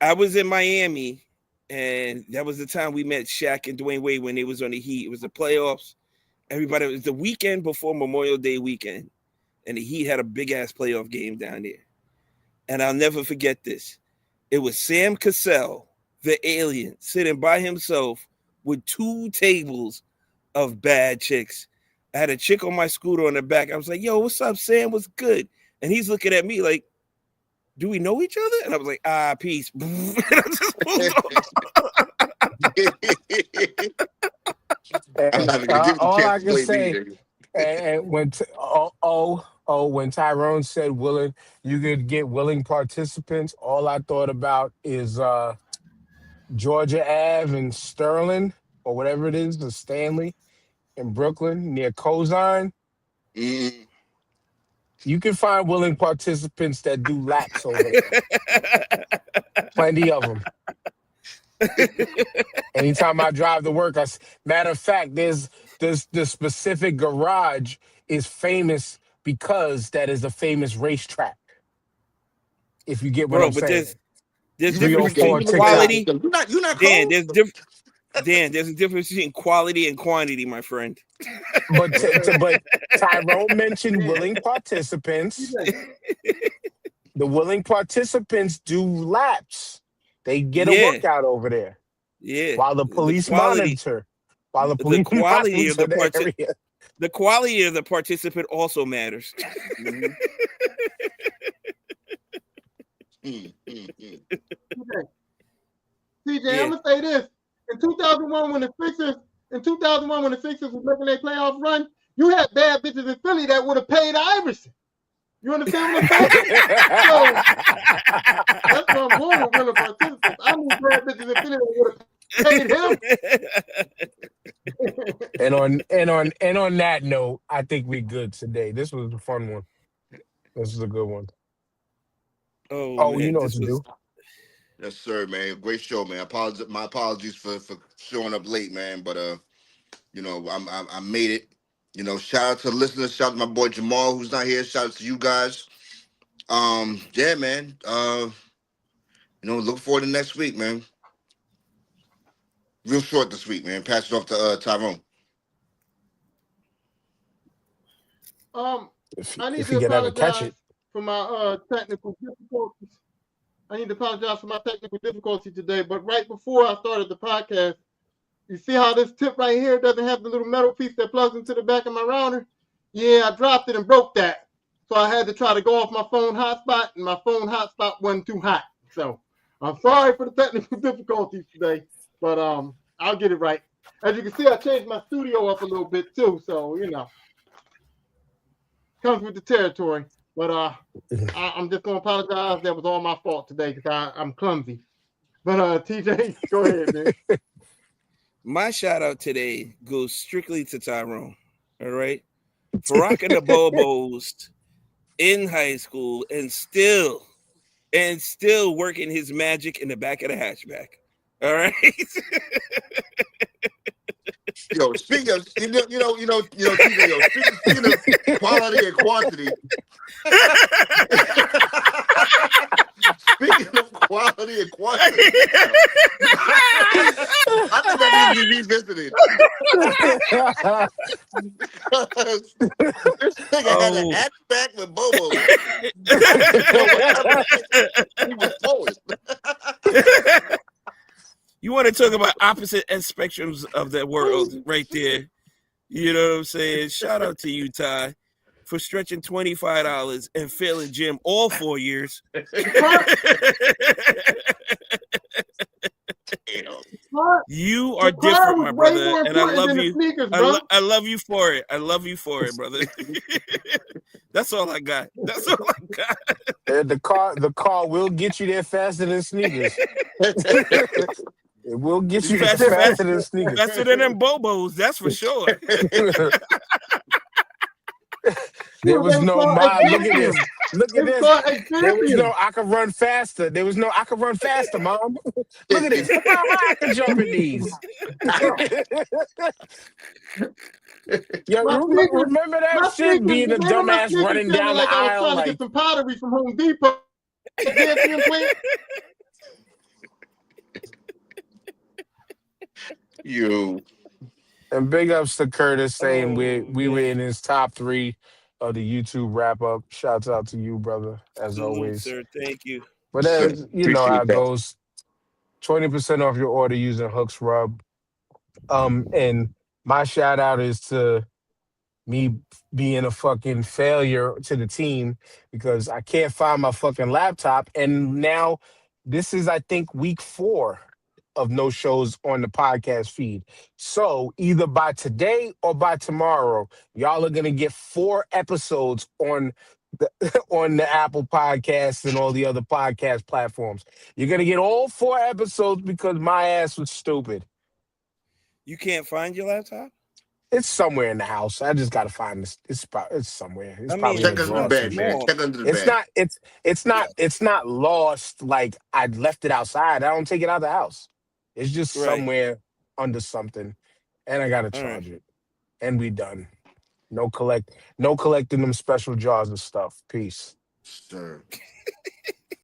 I was in Miami, and that was the time we met Shaq and Dwayne Wade when they was on the Heat. It was the playoffs. Everybody, it was the weekend before Memorial Day weekend, and the Heat had a big ass playoff game down there. And I'll never forget this. It was Sam Cassell, the alien, sitting by himself with 2 tables of bad chicks. I had a chick on my scooter on the back. I was like, "Yo, what's up, Sam? What's good?" And he's looking at me like, "Do we know each other?" And I was like, "Ah, peace." And I just pulled off. I'm And, not even gonna give you a all chance I to can blame me, say, nigga. and when Tyrone said willing, you could get willing participants. All I thought about is Georgia Ave and Sterling or whatever it is, the Stanley in Brooklyn near Cozine. Mm. You can find willing participants that do laps over there. Plenty of them. Anytime I drive to work, matter of fact, there's the specific garage is famous because that is a famous racetrack. If you get what Bro, I'm but saying, there's You difference you $304 between live in checks out. quality. Cali. You're not Dan, cold. there's a difference between quality and quantity, my friend. But but Tyrone mentioned willing participants. TJ, The willing participants do laps. They get a Yeah, workout over there yeah. while the police monitor. While the The police quality of monitor the the part, area. the quality of the participant also matters. Mhm. Mm. TJ, I'm Yeah. gonna say this. In 2001, when the Sixers, was making their playoff run, you had bad bitches in Philly that would have paid Iverson. You understand what I'm saying? So that's where I'm going with willing participants. I need bad bitches in Philly that would have paid him. And on that note, I think we're good today. This was a fun one. This is a good one. Oh Oh, you man, know what this to was do. Yes, sir, man. Great show, man. My apologies for showing up late, man. But I made it. Shout out to the listeners. Shout out to my boy Jamal, who's not here. Shout out to you guys. Yeah, man. Look forward to next week, man. Real short this week, man. Pass it off to Tyrone. Um, If I need if to he could ever catch apologize it. for my technical difficulties. I need to apologize for my technical difficulty today. But right before I started the podcast, You see how this tip right here doesn't have the little metal piece that plugs into the back of my router? Yeah, I dropped it and broke that. So I had to try to go off my phone hotspot, and my phone hotspot wasn't too hot. So I'm sorry for the technical difficulties today, but I'll get it right. As you can see, I changed my studio up a little bit too, so comes with the territory. But I'm just gonna apologize. That was all my fault today because I'm clumsy. But TJ, go ahead, man. My shout out today goes strictly to Tyrone. All right. For rocking the Bobos in high school and still working his magic in the back of the hatchback. All right. Yo, speaking of TJ, yo, speaking of quality and quantity. Speaking of quality and quantity, I think that needs to be revisited. Because this nigga had a hatchback with Bobo. He was forward. You want to talk about opposite end spectrums of the world right there. You know what I'm saying? Shout out to you, Ty, for stretching $25 and failing gym all 4 years. You are different, my brother, and I love you. I love you for it. I love you for it, brother. That's all I got. That's all I got. The car will get you there faster than sneakers. It will get you faster than sneakers. Faster than them Bobos, that's for sure. There was no mom. Look at this. Look at this. There was no I can run faster. There was no I can run faster, mom. Look at this. Look how high I can jump in these. Yo, remember that shit being a dumbass running down the aisle trying to get some pottery from Home Depot. You. And big ups to Curtis saying we were in his top 3 of the YouTube wrap up. Shouts out to you, brother, as Salute, always. sir. Thank you. But you know how it goes. 20% off your order using Hooks Rub. And my shout out is to me being a fucking failure to the team because I can't find my fucking laptop. And now this is, I think, week 4 of no shows on the podcast feed. So either by today or by tomorrow, y'all are gonna get 4 episodes on the Apple Podcasts and all the other podcast platforms. You're gonna get all 4 episodes because my ass was stupid. You can't find your laptop? It's somewhere in the house. I just gotta find this. It's somewhere. It's probably check under the bed, man. Check under the bed. It's not lost. Like I left it outside. I don't take it out of the house. It's just somewhere under something, and I gotta charge it. And we done. No collecting them special jars of stuff. Peace. Sir.